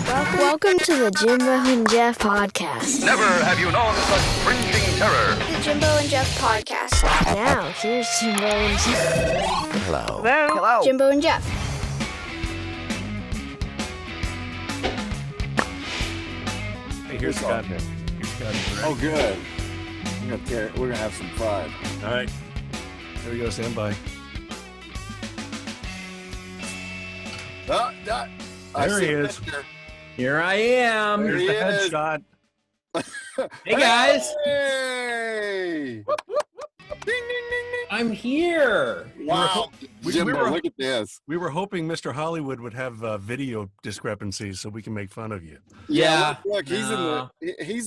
Welcome to the Jimbo and Jeff podcast. Never have you known such cringing terror. The Jimbo and Jeff podcast. Now, here's Jimbo and Jeff. Hello. Hello. Jimbo and Jeff. Hey, here's Scott. Oh, good. We're gonna have some fun. All right. Here we go. Stand by. There he is. Here I am. There Here's he the is. headshot. Hey guys, Hey! Ding, ding, ding, ding. I'm here. Wow. Jimbo, look at this. We were hoping Mr. Hollywood would have video discrepancies so we can make fun of you. Yeah. Look, he's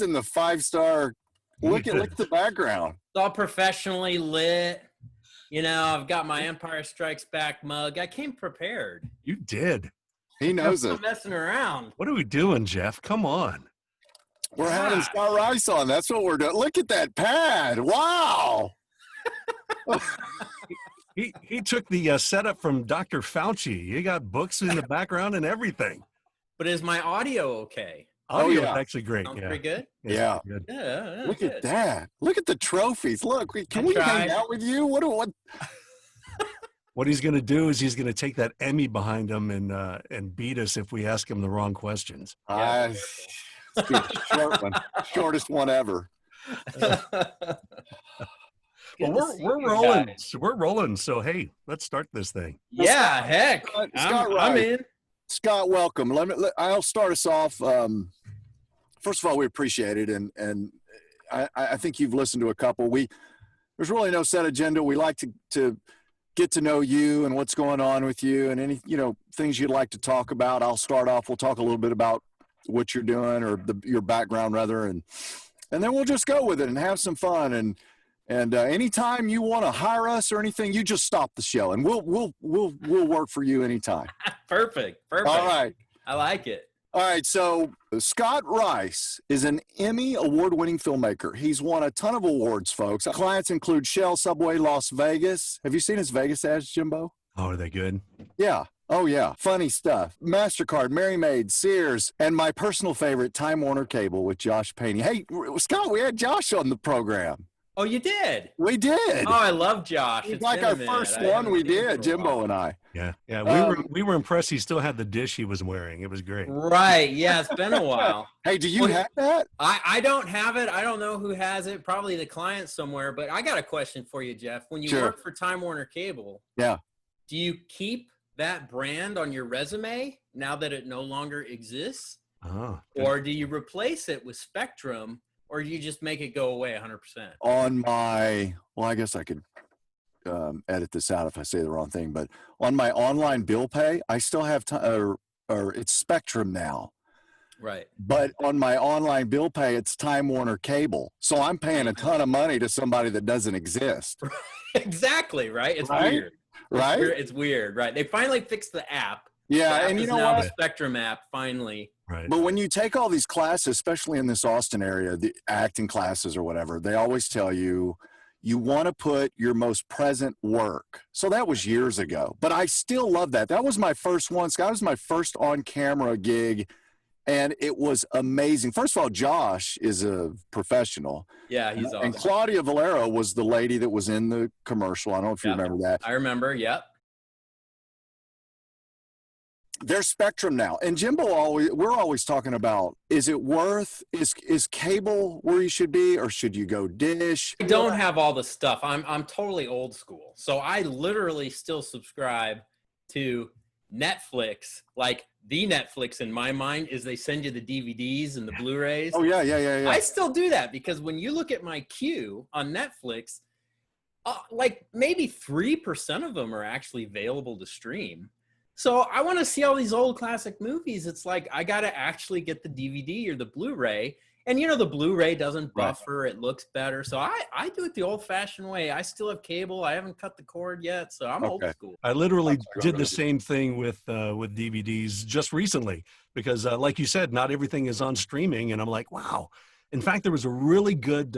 in the 5-star. Look at the background. It's all professionally lit. You know, I've got my Empire Strikes Back mug. I came prepared. You did. He knows I'm it. not messing around. What are we doing, Jeff? Come on. We're having Scott Rice on. That's what we're doing. Look at that pad. Wow. He took the setup from Dr. Fauci. He got books in the background and everything. But is my audio okay? Audio yeah. is actually great. Sounds Yeah. pretty good. Yeah. Good. Yeah. Look good. at that. Look at the trophies. Look, can we tried. hang out with you? What? What he's going to do is he's going to take that Emmy behind him and beat us if we ask him the wrong questions. Short one. Shortest one ever. Well, we're rolling. So we're rolling. So hey, let's start this thing. Yeah, heck. Scott I'm Rice. in. Scott, welcome. I'll start us off. First of all, we appreciate it, and I think you've listened to a couple. There's really no set agenda. We like to get to know you and what's going on with you, and any things you'd like to talk about. I'll start off. We'll talk a little bit about what you're doing or your background rather, and then we'll just go with it and have some fun. And anytime you want to hire us or anything, you just stop the show, and we'll work for you anytime. Perfect. All right. I like it. All right, so Scott Rice is an Emmy award-winning filmmaker. He's won a ton of awards, folks. Clients include Shell, Subway, Las Vegas. Have you seen his Vegas ads, Jimbo? Oh, are they good? Yeah. Oh, yeah. Funny stuff. MasterCard, Mary Maid, Sears, and my personal favorite, Time Warner Cable with Josh Payne. Hey, Scott, we had Josh on the program. Oh, you did? We did. Oh, I love Josh. It's It's like been a our minute. first I one haven't we seen him for did, a Jimbo while. and I. Yeah. We were impressed. He still had the dish he was wearing. It was great. Right. Yeah, it's been a while. Hey, do you have that? I don't have it. I don't know who has it. Probably the client somewhere. But I got a question for you, Jeff. When you Sure. work for Time Warner Cable, Yeah. do you keep that brand on your resume now that it no longer exists? Oh, Or do you replace it with Spectrum? Or do you just make it go away 100%? On my, I guess I could edit this out if I say the wrong thing, but on my online bill pay, I still have or it's Spectrum now. Right. But on my online bill pay, it's Time Warner Cable. So I'm paying a ton of money to somebody that doesn't exist. Exactly. Right. It's Right? weird. Right? It's weird. Right. They finally fixed the app. Yeah. The app And you is know now what? the Spectrum app finally. right. But when you take all these classes, especially in this Austin area, the acting classes or whatever, they always tell you, you want to put your most present work. So that was years ago, but I still love that. That was my first one. Scott was my first on-camera gig, and it was amazing. First of all, Josh is a professional. Yeah, he's awesome. And Claudia Valero was the lady that was in the commercial. I don't know if you Yeah. remember that. I remember. Yep. They're Spectrum now. And Jimbo, we're always talking about, is cable where you should be, or should you go dish? I don't have all the stuff. I'm totally old school. So I literally still subscribe to Netflix. Like the Netflix in my mind is they send you the DVDs and the Blu-rays. Oh, yeah. I still do that because when you look at my queue on Netflix, like maybe 3% of them are actually available to stream. So I want to see all these old classic movies. It's like I got to actually get the DVD or the Blu-ray. And, the Blu-ray doesn't buffer. Right. It looks better. So I do it the old-fashioned way. I still have cable. I haven't cut the cord yet. So I'm old school. I literally did the same thing with DVDs just recently because, like you said, not everything is on streaming. And I'm like, wow. In fact, there was a really good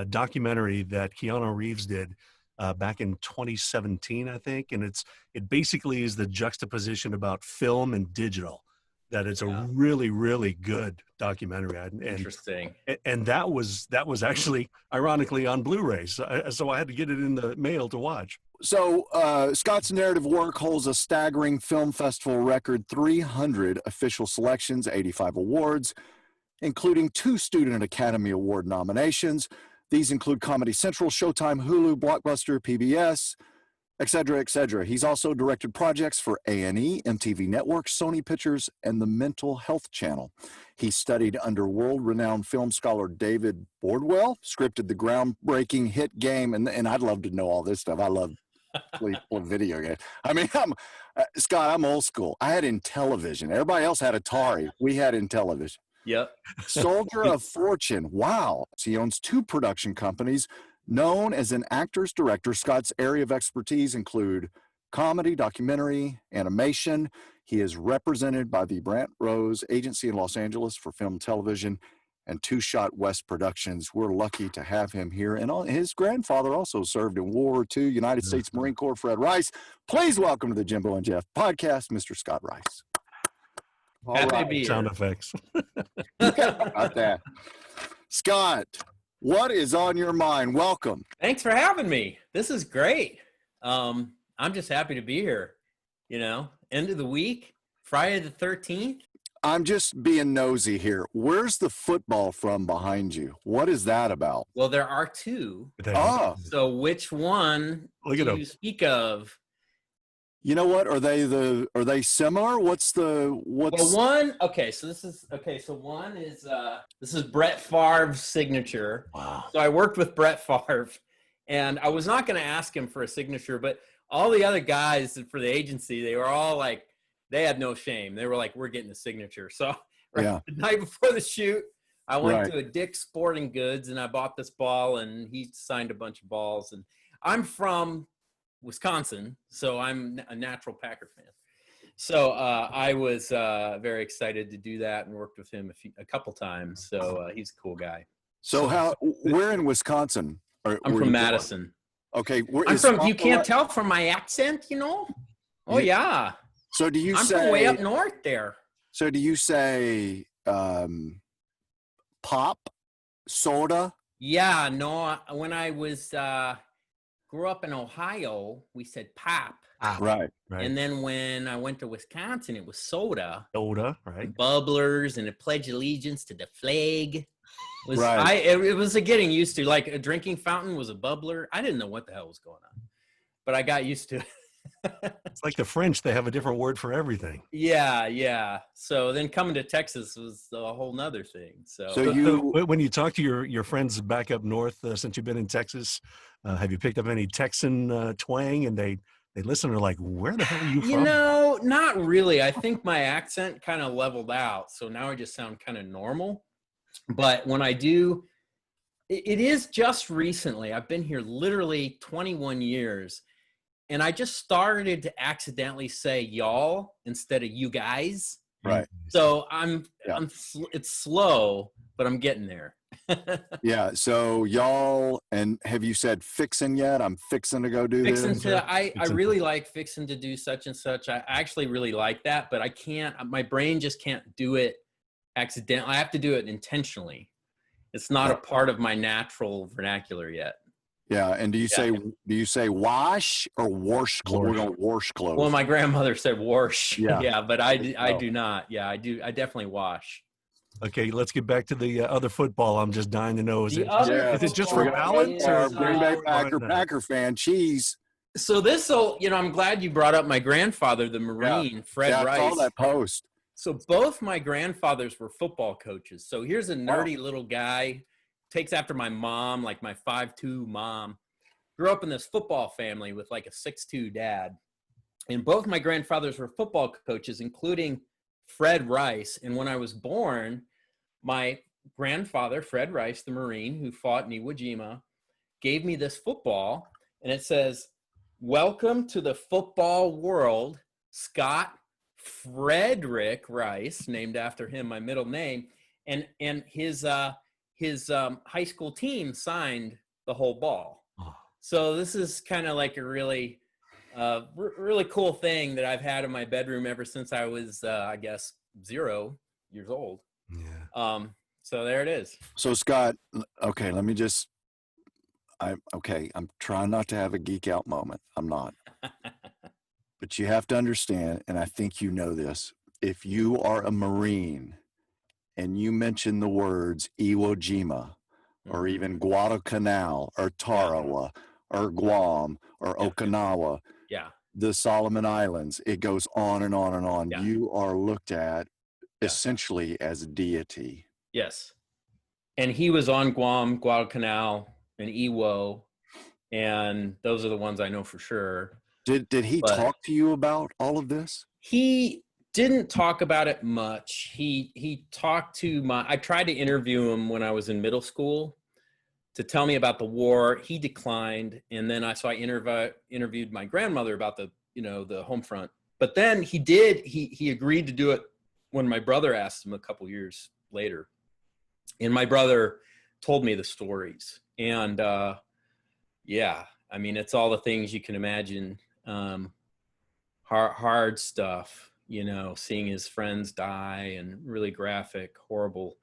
documentary that Keanu Reeves did back in 2017, I think. And it basically is the juxtaposition about film and digital. that it's Yeah. a really, really good documentary. Interesting. And that was actually ironically on Blu-ray. So I had to get it in the mail to watch. So Scott's narrative work holds a staggering film festival record: 300 official selections, 85 awards, including 2 Student Academy Award nominations. These include Comedy Central, Showtime, Hulu, Blockbuster, PBS, et cetera, et cetera. He's also directed projects for A&E, MTV Network, Sony Pictures, and the Mental Health Channel. He studied under world-renowned film scholar David Bordwell, scripted the groundbreaking hit game, and I'd love to know all this stuff. I love video games. I mean, Scott, I'm old school. I had Intellivision. Everybody else had Atari. We had Intellivision. Yep. Soldier of Fortune. Wow. He owns 2 production companies. Known as an actor's director, Scott's area of expertise include comedy, documentary, animation. He is represented by the Brant Rose Agency in Los Angeles for film and television and Two Shot West Productions. We're lucky to have him here. And his grandfather also served in World War II, United States Marine Corps, Fred Rice. Please welcome to the Jimbo and Jeff podcast, Mr. Scott Rice. All Happy right. to be Sound here. effects. About that. Scott, what is on your mind? Welcome. Thanks for having me. This is great. I'm just happy to be here. End of the week, Friday the 13th. I'm just being nosy here. Where's the football from behind you? What is that about? Well, there are 2. Oh, So which one Look do at 'em. you speak of? you know what? Are they similar? What's Well, one, okay, so one is this is Brett Favre's signature. Wow. So I worked with Brett Favre, and I was not going to ask him for a signature, but all the other guys for the agency, they were all like, they had no shame. They were like, we're getting a signature. So Yeah. the night before the shoot, I went Right. to a Dick's Sporting Goods and I bought this ball, and he signed a bunch of balls. And I'm from Wisconsin, so I'm a natural Packer fan. So I was very excited to do that and worked with him a couple times. So he's a cool guy. So where in Wisconsin? I'm were from you born? Madison. Okay. I'm from, you can't tell from my accent, Oh, yeah. So do you I'm say, from way up north there. so do you say pop, soda? Yeah, no, when I was grew up in Ohio, we said pop. Right. Right. And then when I went to Wisconsin, it was soda, Soda, right? and bubblers, and a pledge allegiance to the flag. Right. It was a getting used to. Like a drinking fountain was a bubbler. I didn't know what the hell was going on, but I got used to it. It's like the French, they have a different word for everything. Yeah. So then coming to Texas was a whole nother thing. So So when you talk to your friends back up north, since you've been in Texas, have you picked up any Texan twang, and they listen and are like, where the hell are you from? Not really. I think my accent kind of leveled out. So now I just sound kind of normal. But when I do, it is just recently. I've been here literally 21 years. And I just started to accidentally say y'all instead of you guys. Right. So Yeah. it's slow, but I'm getting there. Yeah. So y'all, and have you said fixin' yet? I'm fixing to go do this. I really like fixing to do such and such. I actually really like that, but I can't, my brain just can't do it accidentally. I have to do it intentionally. It's not a part of my natural vernacular yet. Yeah. And do you say wash or wash clothes? We're going to wash clothes. Well, my grandmother said wash. Yeah. Yeah, but I do not. Yeah, I do. I definitely wash. Okay, let's get back to the other football. I'm just dying to know. Is The it other is it just football for balance or is, Green Bay or- Packer fan, cheese. So I'm glad you brought up my grandfather, the Marine, Fred Yeah, I Rice. saw that post. So both my grandfathers were football coaches. So here's a nerdy little guy, takes after my mom, like my 5'2" mom. Grew up in this football family with like a 6'2" dad. And both my grandfathers were football coaches, including Fred Rice. And when I was born, my grandfather, Fred Rice, the Marine who fought in Iwo Jima, gave me this football. And it says, "Welcome to the football world, Scott Frederick Rice," named after him, my middle name. And his high school team signed the whole ball. Oh. So this is kind of like a really, really cool thing that I've had in my bedroom ever since I was, I guess, 0 years old. Yeah. So there it is. So Scott, okay, let me just, I'm trying not to have a geek out moment. I'm not. But you have to understand, and I think you know this, if you are a Marine and you mention the words Iwo Jima or even Guadalcanal or Tarawa or Guam or Okinawa, the Solomon Islands, it goes on and on and on. Yeah. You are looked at essentially as a deity. Yes. And he was on Guam, Guadalcanal, and Iwo, and those are the ones I know for sure. Did he talk to you about all of this? He didn't talk about it much. He talked to I tried to interview him when I was in middle school to tell me about the war. He declined, and then I interviewed my grandmother about the home front. But then he agreed to do it when my brother asked him a couple years later. And my brother told me the stories. And I mean, it's all the things you can imagine. Hard stuff, seeing his friends die and really graphic, horrible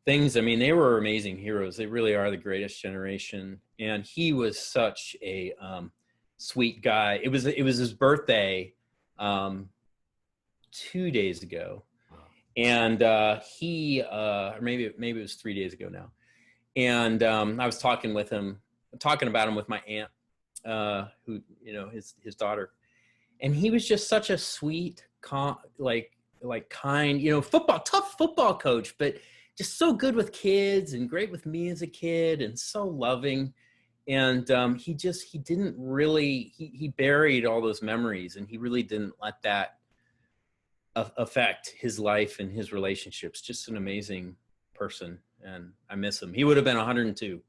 things. I mean, they were amazing heroes. They really are the greatest generation. And he was such a sweet guy. It was his birthday 2 days ago. And he, or maybe it was 3 days ago now. And I was talking about him with my aunt, who, his daughter. And he was just such a sweet, kind, tough football coach, but just so good with kids and great with me as a kid and so loving. And he didn't really, he buried all those memories, and he really didn't let that affect his life and his relationships. Just an amazing person, and I miss him. He would have been 102.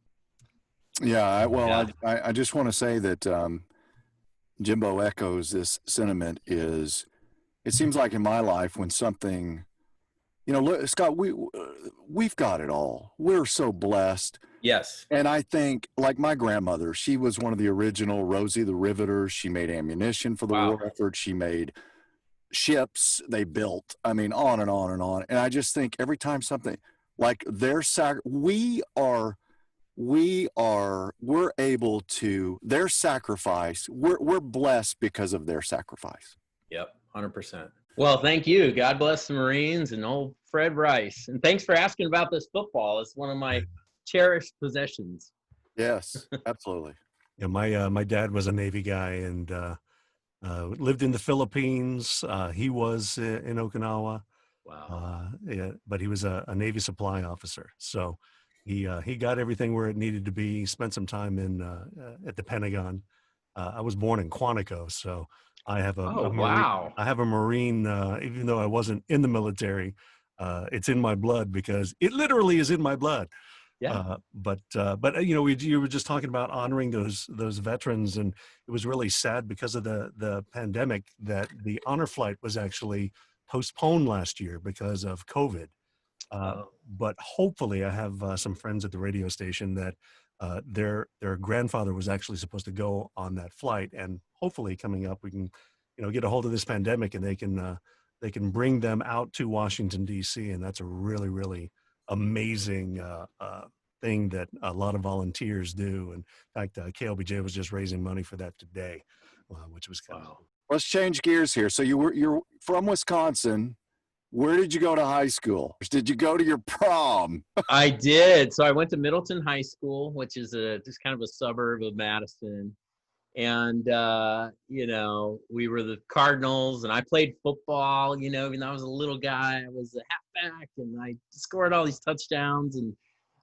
I just want to say that Jimbo echoes this sentiment. It seems like in my life when something, look, Scott, we've got it all. We're so blessed. Yes. And I think, like my grandmother, she was one of the original Rosie the Riveters. She made ammunition for the war effort. She made ships they built. I mean, on and on and on. And I just think every time something like their we're able to, their sacrifice, we're blessed because of their sacrifice. Yep, 100%. Well, thank you. God bless the Marines and old Fred Rice. And thanks for asking about this football. It's one of my cherished possessions. Yes, absolutely. Yeah, my dad was a Navy guy and lived in the Philippines. He was in Okinawa. Wow. But he was a Navy supply officer. So he got everything where it needed to be. He spent some time at the Pentagon. I was born in Quantico, so I have a Marine, I have a Marine, even though I wasn't in the military, it's in my blood because it literally is in my blood. Yeah. But you were just talking about honoring those veterans, and it was really sad because of the pandemic that the honor flight was actually postponed last year because of COVID. But hopefully I have some friends at the radio station that their grandfather was actually supposed to go on that flight, and hopefully coming up we can get a hold of this pandemic and they can bring them out to Washington DC, and that's a really, really amazing thing that a lot of volunteers do. In fact, KLBJ was just raising money for that today, which was kind of cool. Let's change gears here. So you're from Wisconsin. Where did you go to high school? Did you go to your prom? I did. So I went to Middleton High School, which is just kind of a suburb of Madison. And, we were the Cardinals, and I played football, even though I was a little guy. I was a halfback, and I scored all these touchdowns.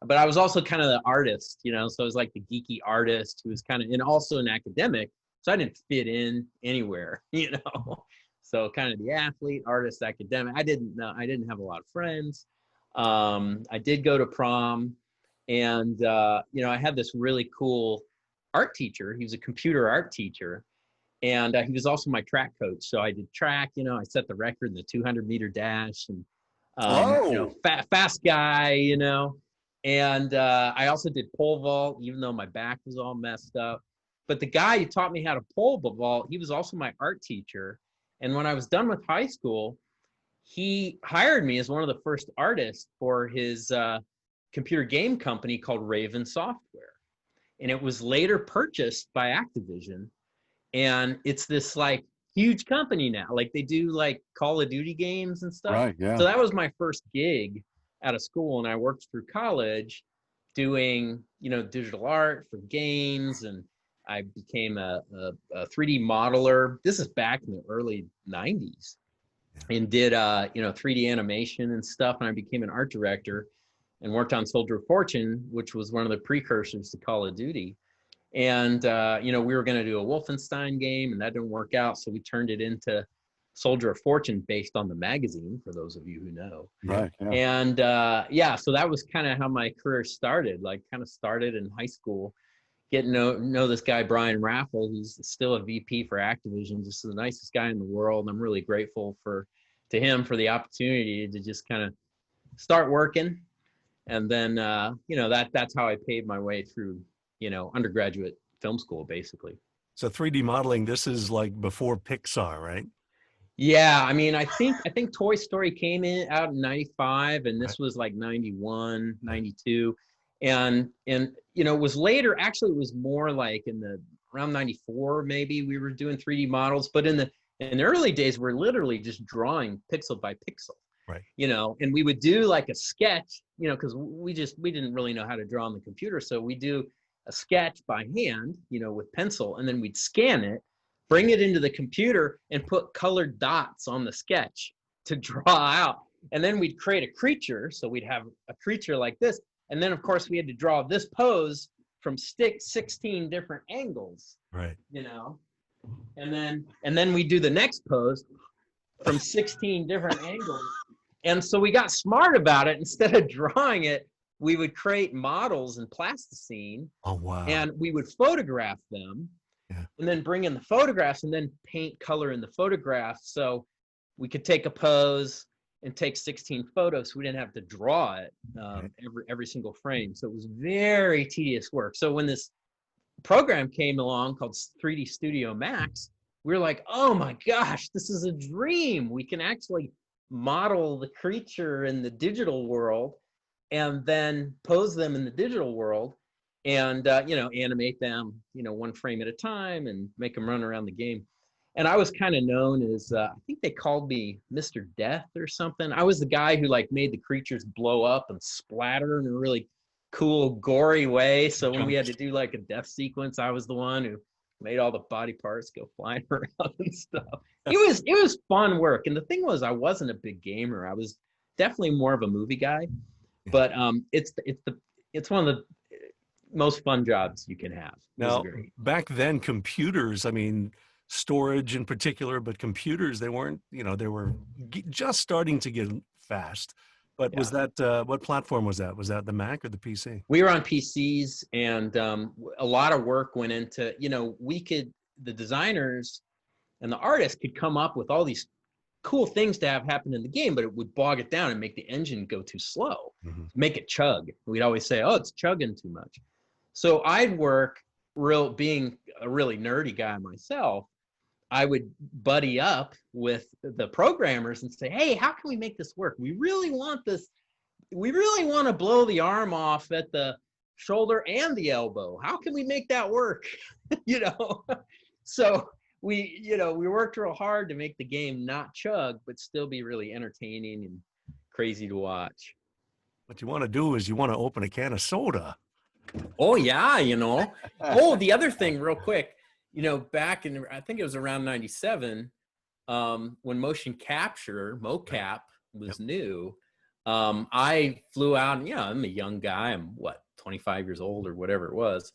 But I was also kind of the artist, so I was like the geeky artist who was and also an academic. So I didn't fit in anywhere, So kind of the athlete, artist, academic. I didn't have a lot of friends. I did go to prom, and I had this really cool art teacher. He was a computer art teacher, and he was also my track coach. So I did track. I set the record in the 200-meter dash, and fast guy. And I also did pole vault, even though my back was all messed up. But the guy who taught me how to pole vault, he was also my art teacher. And when I was done with high school, he hired me as one of the first artists for his computer game company called Raven Software. And it was later purchased by Activision. And it's this like huge company now. Like they do like Call of Duty games and stuff. Right. Yeah. So that was my first gig out of school. And I worked through college doing, digital art for games. And I became a 3D modeler. This is back in the early 90s. And did 3D animation and stuff, and I became an art director and worked on Soldier of Fortune, which was one of the precursors to Call of Duty. And we were going to do a Wolfenstein game, and that didn't work out, so we turned it into Soldier of Fortune based on the magazine, for those of you who know. Right. Yeah. And so that was kind of how my career started. Like, kind of started in high school, getting to know this guy Brian Raffel, who's still a VP for Activision, just the nicest guy in the world. I'm really grateful to him for the opportunity to just kind of start working. And then that's how I paved my way through undergraduate film school, basically. So 3D modeling, this is like before Pixar, right? Yeah, I mean, I think Toy Story came out in 95, and this was like 91, 92. And it was later, actually it was more like around 94, maybe we were doing 3D models, but in the early days, we're literally just drawing pixel by pixel, right? And we would do like a sketch, because we didn't really know how to draw on the computer. So we do a sketch by hand, with pencil, and then we'd scan it, bring it into the computer and put colored dots on the sketch to draw out. And then we'd create a creature. So we'd have a creature like this. And then, of course, we had to draw this pose from 16 different angles, right? And then we do the next pose from 16 different angles. And so we got smart about it. Instead of drawing it, we would create models in plasticine. Oh, wow. And we would photograph them, and then bring in the photographs and then paint color in the photographs. So we could take a pose and take 16 photos. We didn't have to draw it every single frame. So it was very tedious work. So when this program came along called 3D Studio Max, we were like, oh my gosh, this is a dream. We can actually model the creature in the digital world and then pose them in the digital world and, animate them, one frame at a time and make them run around the game. And I was kind of known as, I think they called me Mr. Death or something. I was the guy who like made the creatures blow up and splatter in a really cool, gory way. So when we had to do like a death sequence, I was the one who made all the body parts go flying around and stuff. It was fun work. And the thing was, I wasn't a big gamer. I was definitely more of a movie guy. But it's one of the most fun jobs you can have. Now, back then, computers, I mean, storage in particular, but computers, they weren't, they were just starting to get fast. But was that, what platform was that? Was that the Mac or the PC? We were on PCs, and a lot of work went into, the designers and the artists could come up with all these cool things to have happen in the game, but it would bog it down and make the engine go too slow, make it chug. We'd always say, oh, it's chugging too much. So I'd work, being a really nerdy guy myself, I would buddy up with the programmers and say, hey, how can we make this work? We really want this. We really want to blow the arm off at the shoulder and the elbow. How can we make that work? So we worked real hard to make the game not chug, but still be really entertaining and crazy to watch. What you want to do is you want to open a can of soda. Oh, yeah, Oh, the other thing real quick, back in, I think it was around 97, when motion capture, mocap, was new, I flew out, and I'm a young guy. I'm 25 years old or whatever it was.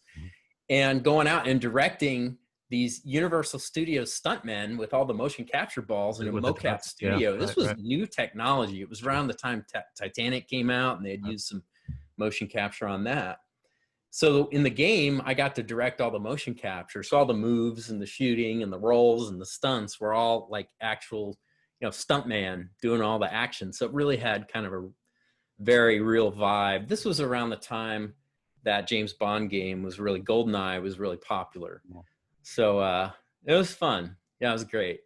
And going out and directing these Universal Studios stuntmen with all the motion capture balls in a mocap studio. This was new technology. It was around the time Titanic came out, and they had used some motion capture on that. So in the game, I got to direct all the motion capture. So all the moves and the shooting and the rolls and the stunts were all like actual, stuntman doing all the action. So it really had kind of a very real vibe. This was around the time that James Bond game was really, GoldenEye was really popular. So it was fun. Yeah, it was great.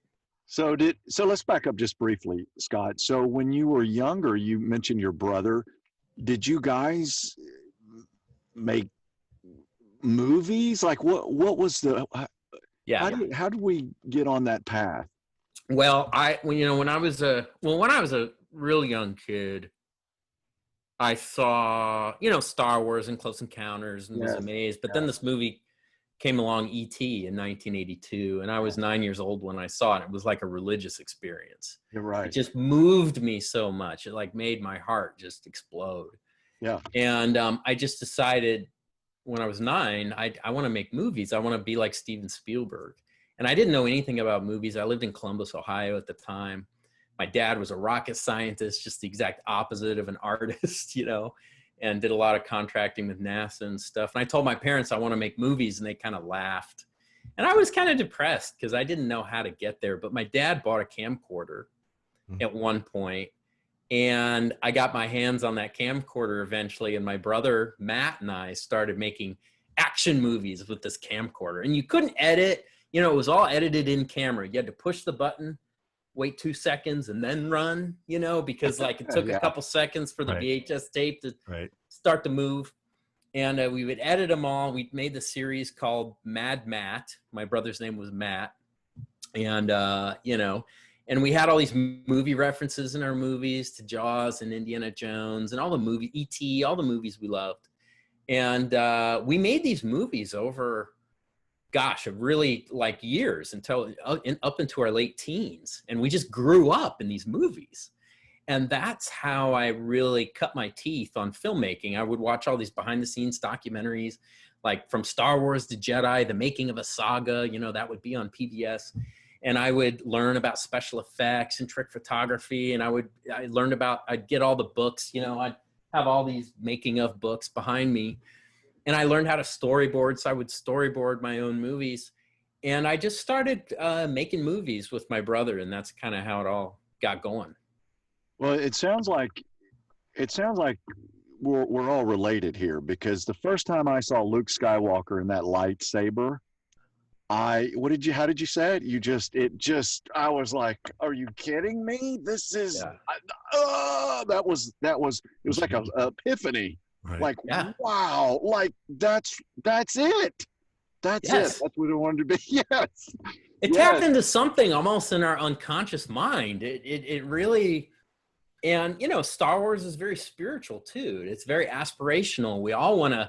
So let's back up just briefly, Scott. So when you were younger, you mentioned your brother. Did you guys make movies? Like what was the Yeah. how did we get on that path? Well, when I was a real young kid, I saw, Star Wars and Close Encounters and was Yes. amazed. But then this movie came along, E.T. in 1982, and I was 9 years old when I saw it. It was like a religious experience. You're right. It just moved me so much. It like made my heart just explode. Yeah. And I just decided when I was 9, I want to make movies. I want to be like Steven Spielberg. And I didn't know anything about movies. I lived in Columbus, Ohio at the time. My dad was a rocket scientist, just the exact opposite of an artist, and did a lot of contracting with NASA and stuff. And I told my parents I want to make movies, and they kind of laughed. And I was kind of depressed because I didn't know how to get there. But my dad bought a camcorder at one point, and I got my hands on that camcorder eventually. And my brother, Matt, and I started making action movies with this camcorder. And you couldn't edit. It was all edited in camera. You had to push the button, wait 2 seconds, and then run, because like it took a couple seconds for the VHS tape to start to move. And we would edit them all. We made the series called Mad Matt. My brother's name was Matt. And, and we had all these movie references in our movies to Jaws and Indiana Jones and all the movies, E.T., all the movies we loved. And we made these movies over, really like years until up into our late teens. And we just grew up in these movies. And that's how I really cut my teeth on filmmaking. I would watch all these behind the scenes documentaries, like from Star Wars to Jedi, the making of a saga, that would be on PBS. And I would learn about special effects and trick photography. And I'd get all the books, I'd have all these making of books behind me. And I learned how to storyboard. So I would storyboard my own movies. And I just started making movies with my brother. And that's kind of how it all got going. Well, it sounds like we're all related here, because the first time I saw Luke Skywalker in that lightsaber, how did you say it? I was like, are you kidding me? This is, it was like an epiphany. Right. Like, wow, like that's it. That's it. That's what I wanted to be. Yes. It tapped into something almost in our unconscious mind. It really, and Star Wars is very spiritual too. It's very aspirational. We all want to,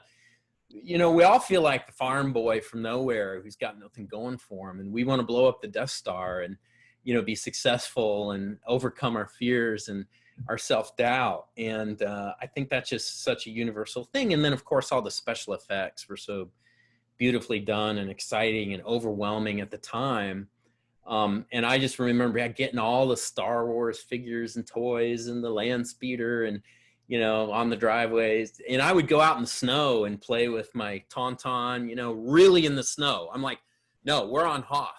we all feel like the farm boy from nowhere who's got nothing going for him. And we want to blow up the Death Star and, be successful and overcome our fears and our self-doubt. And I think that's just such a universal thing. And then of course, all the special effects were so beautifully done and exciting and overwhelming at the time. And I just remember getting all the Star Wars figures and toys and the land speeder and, on the driveways. And I would go out in the snow and play with my Tauntaun, really in the snow. I'm like, no, we're on Hoth.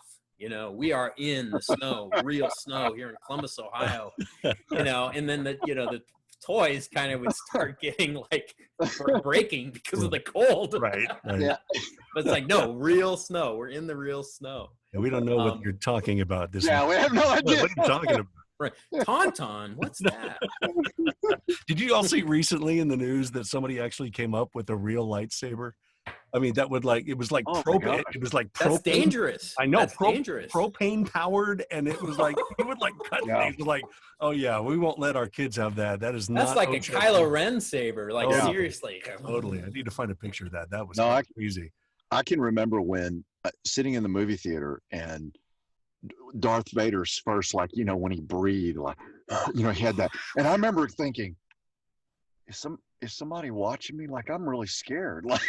We are in the snow, real snow here in Columbus, Ohio, and then the toys kind of would start getting like breaking because of the cold. Right. Yeah. But it's like, no, real snow. We're in the real snow. And we don't know what you're talking about. We have no idea. What are you talking about? Right. Tauntaun, what's that? Did you all see recently in the news that somebody actually came up with a real lightsaber? I mean, it was like propane. It was like propane. That's dangerous. I know. That's dangerous. Propane powered, and it was like he would like cut things. Like, oh yeah, we won't let our kids have that. That is not. That's like a Kylo Ren saber. Like seriously. Totally. I need to find a picture of that. That was crazy. I can remember when sitting in the movie theater and Darth Vader's first, like, when he breathed, like, he had that, and I remember thinking, is somebody watching me? Like, I'm really scared. Like,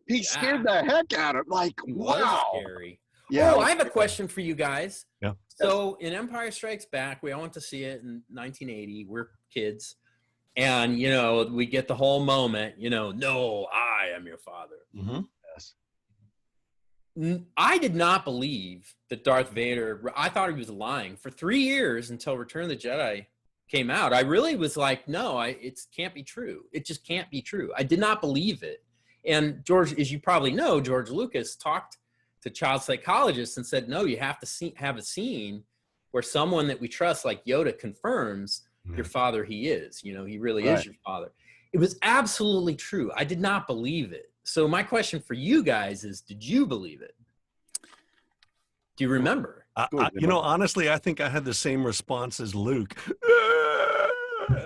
he scared the heck out of, like, wow. Scary. Yeah. Oh, I have a question for you guys. Yeah. So in Empire Strikes Back, we all went to see it in 1980. We're kids. And, we get the whole moment, no, I am your father. Mm-hmm. Yes. I did not believe that Darth Vader, I thought he was lying for 3 years until Return of the Jedi came out. I really was like, no, it can't be true. It just can't be true. I did not believe it. And George, as you probably know, George Lucas talked to child psychologists and said, no, you have to have a scene where someone that we trust, like Yoda, confirms your father he is. He really is your father. It was absolutely true. I did not believe it. So my question for you guys is, did you believe it? Do you remember? Honestly, I think I had the same response as Luke.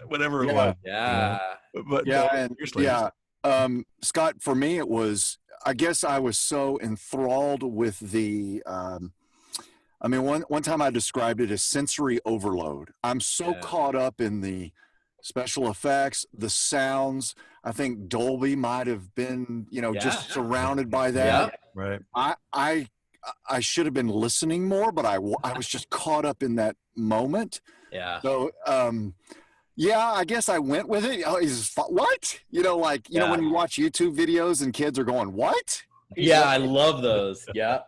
Whatever it was. Yeah. Scott, for me, it was, I guess I was so enthralled with the, one time I described it as sensory overload. I'm so caught up in the special effects, the sounds. I think Dolby might have been, just surrounded by that. Yeah. Right. I should have been listening more, but I was just caught up in that moment. Yeah. So, I guess I went with it. Oh, what? When you watch YouTube videos and kids are going, what? I love those. Yeah.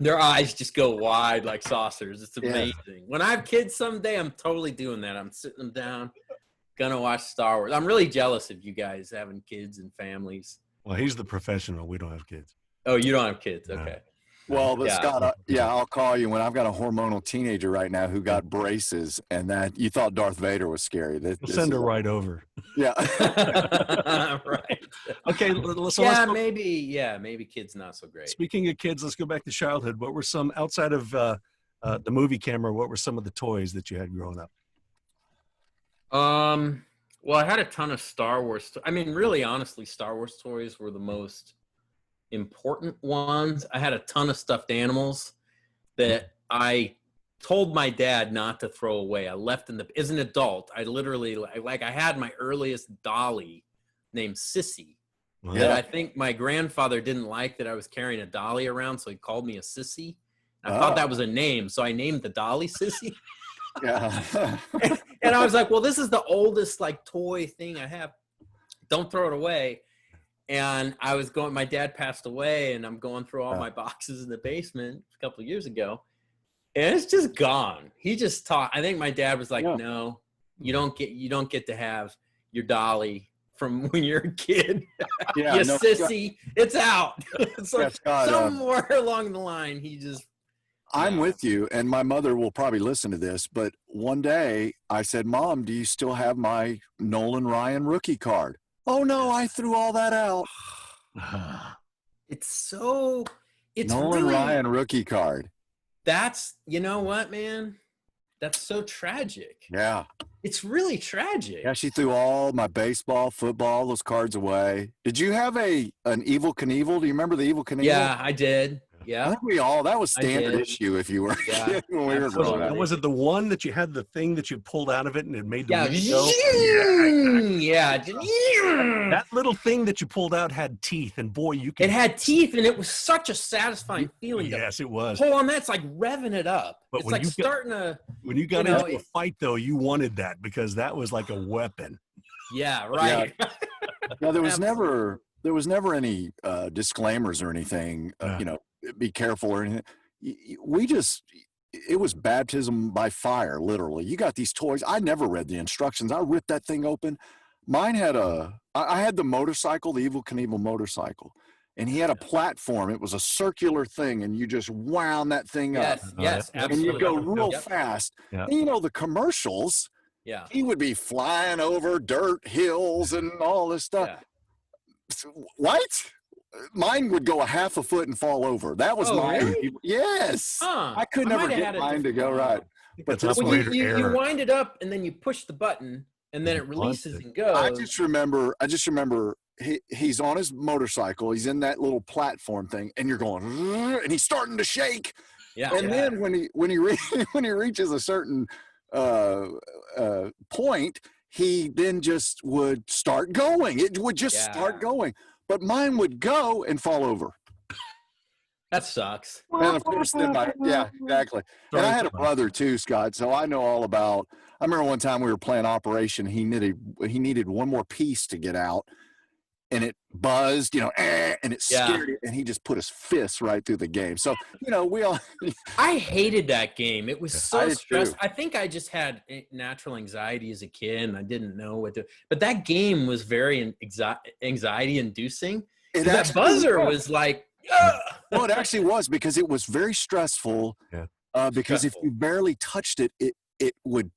Their eyes just go wide like saucers. It's amazing. Yeah. When I have kids someday, I'm totally doing that. I'm sitting them down, gonna watch Star Wars. I'm really jealous of you guys having kids and families. Well, he's the professional. We don't have kids. Oh, you don't have kids. Okay. Well, but Scott, I'll call you when I've got a hormonal teenager right now who got braces, and that you thought Darth Vader was scary. We'll send her right over. Yeah. Right. Okay. Maybe kids not so great. Speaking of kids, let's go back to childhood. What were some, outside of the movie camera, what were some of the toys that you had growing up? Well, I had a ton of Star Wars. Really, honestly, Star Wars toys were the most important ones. I had a ton of stuffed animals that I told my dad not to throw away. I left as an adult. I literally I had my earliest dolly named Sissy. Wow. That I think my grandfather didn't like that I was carrying a dolly around, so he called me a sissy. I thought that was a name, so I named the dolly Sissy. Yeah. And I was like, well, this is the oldest toy thing I have. Don't throw it away. And my dad passed away, and I'm going through all my boxes in the basement a couple of years ago, and it's just gone. He just taught. I think my dad was like, no, you don't get to have your dolly from when you're a kid. Yeah, you sissy, it's out. It's like Scott, somewhere along the line, he just. I'm with you, and my mother will probably listen to this, but one day I said, Mom, do you still have my Nolan Ryan rookie card? Oh, no, I threw all that out. It's Nolan Ryan rookie card. That's, you know what, man? That's so tragic. Yeah. It's really tragic. Yeah, she threw all my baseball, football, those cards away. Did you have an Evel Knievel? Do you remember the Evel Knievel? Yeah, I did. Yeah. I think that was standard issue if you were when we were growing up. Was it the one that you had the thing that you pulled out of it and it made the Yeah. That little thing that you pulled out had teeth, and boy, it had teeth, and it was such a satisfying feeling. Yes, it was. Pull on that, it's like revving it up. But it's like starting to. When you got into a fight, though, you wanted that because that was like a weapon. Yeah, right. Yeah, there was never any disclaimers or anything. Be careful or anything. It was baptism by fire, literally. You got these toys. I never read the instructions. I ripped that thing open. Mine had I had the motorcycle, the Evel Knievel motorcycle, and he had a platform. It was a circular thing, and you just wound that thing up. Yes, absolutely. And you go real fast. Yeah. And, the commercials, he would be flying over dirt hills and all this stuff. Yeah. What? Mine would go a half a foot and fall over. That was mine. Really? Yes. I could never get mine to go right. But you wind it up and then you push the button and then it releases and goes. I just remember he's on his motorcycle. He's in that little platform thing, and you're going, and he's starting to shake. Yeah. And then when he reaches a certain point, he then just would start going. It would just start going. But mine would go and fall over. That sucks. And of course, exactly. And I had a brother too, Scott. So I know all about. I remember one time we were playing Operation. He needed one more piece to get out, and it buzzed, and it scared him, and he just put his fist right through the game. So we all. I hated that game. It was so stressful. I think I just had natural anxiety as a kid, and I didn't know what to. But that game was very anxiety-inducing. That buzzer was like. Well, it actually was, because it was very stressful. Yeah. because if Stressful. you barely touched it, it would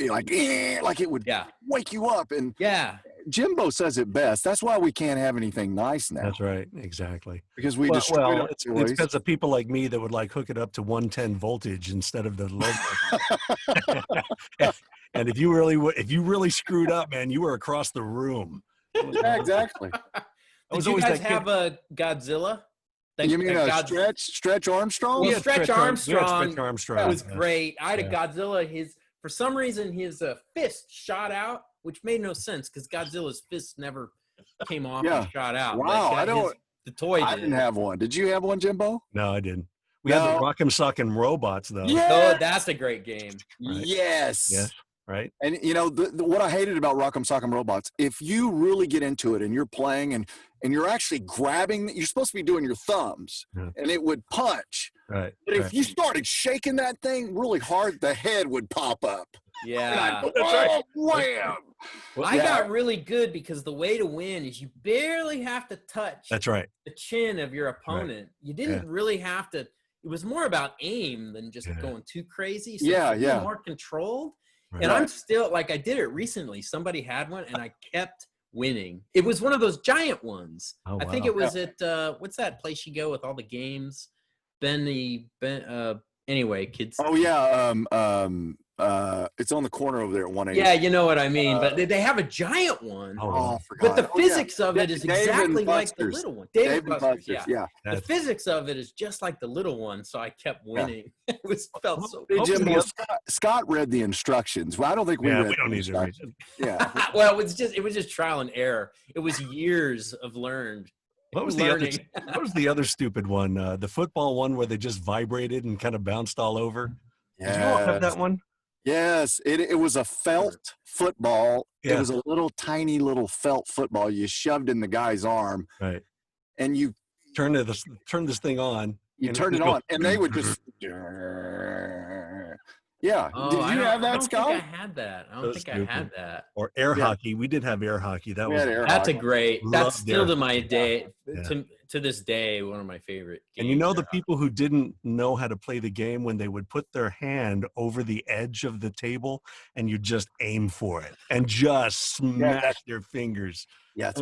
like it would Yeah. wake you up. And Yeah. Jimbo says it best. That's why we can't have anything nice now. That's right. Exactly. Because we Well, destroyed our it's toys. because of people like me that would like hook it up to 110 voltage instead of the low voltage. And if you really screwed up, man, you were across the room. Yeah, exactly. Did you guys have a Godzilla? You mean Stretch Armstrong? Well, We had Stretch Armstrong Stretch Armstrong. was yeah. great. I had a Yeah. Godzilla. For some reason, his fist shot out, which made no sense because Godzilla's fist never came off Yeah. and shot out. Wow, But I don't- the toy I did. didn't have one. Did you have one, Jimbo? No, I didn't. We had No. the Rock'em Sock'em Robots though. Oh, that's a great game. Right. Yes. Yes. Right. And you know what I hated about Rock'em Sock'em Robots, if you really get into it and you're playing and you're actually grabbing, you're supposed to be doing your thumbs, Yeah. and it would punch. Right. But if right. you started shaking that thing really hard, the head would pop up. Yeah. And I'd, wham! I Yeah. got really good because the way to win is you barely have to touch That's right. the chin of your opponent. You didn't really have to. It was more about aim than just Yeah. going too crazy. So Yeah, you were yeah. more controlled. Right. And I'm still like, I did it recently. Somebody had one and I kept winning. It was one of those giant ones. Oh, I think wow. it was at what's that place you go with all the games? Anyway, kids. Oh yeah, it's on the corner over there at 180. Yeah, you know what I mean. But they have a giant one. Oh, Oh, I forgot. But the Oh, yeah. physics of it is Dave and exactly like the Buster's. little one. Dave and Buster's, Buster's, yeah. yeah. The physics of it is just like the little one, so I kept winning. It felt so Hey, good. Jimbo, Scott read the instructions. Well, I don't think we read we don't the need to read instructions. it. Yeah. Well, it was just trial and error. It was years of learning. What was the other stupid one? The football one where they just vibrated and kind of bounced all over. Did you all have that one? Yes, it was a felt football. Yeah. It was a little tiny little felt football you shoved in the guy's arm, Right. and you Turn this thing on. and turned it would go- on, and they would just. Yeah. Oh, Did you have I that, don't Scott? think I had that. I don't That's think I had that. Or air Yeah. hockey. We did have air hockey. That We was had air That's a hockey. great. Loved That's still air to my day. Yeah. To this day, one of my favorite. And you know games. the people who didn't know how to play the game when they would put their hand over the edge of the table and you just aim for it and just smash their fingers. Yeah.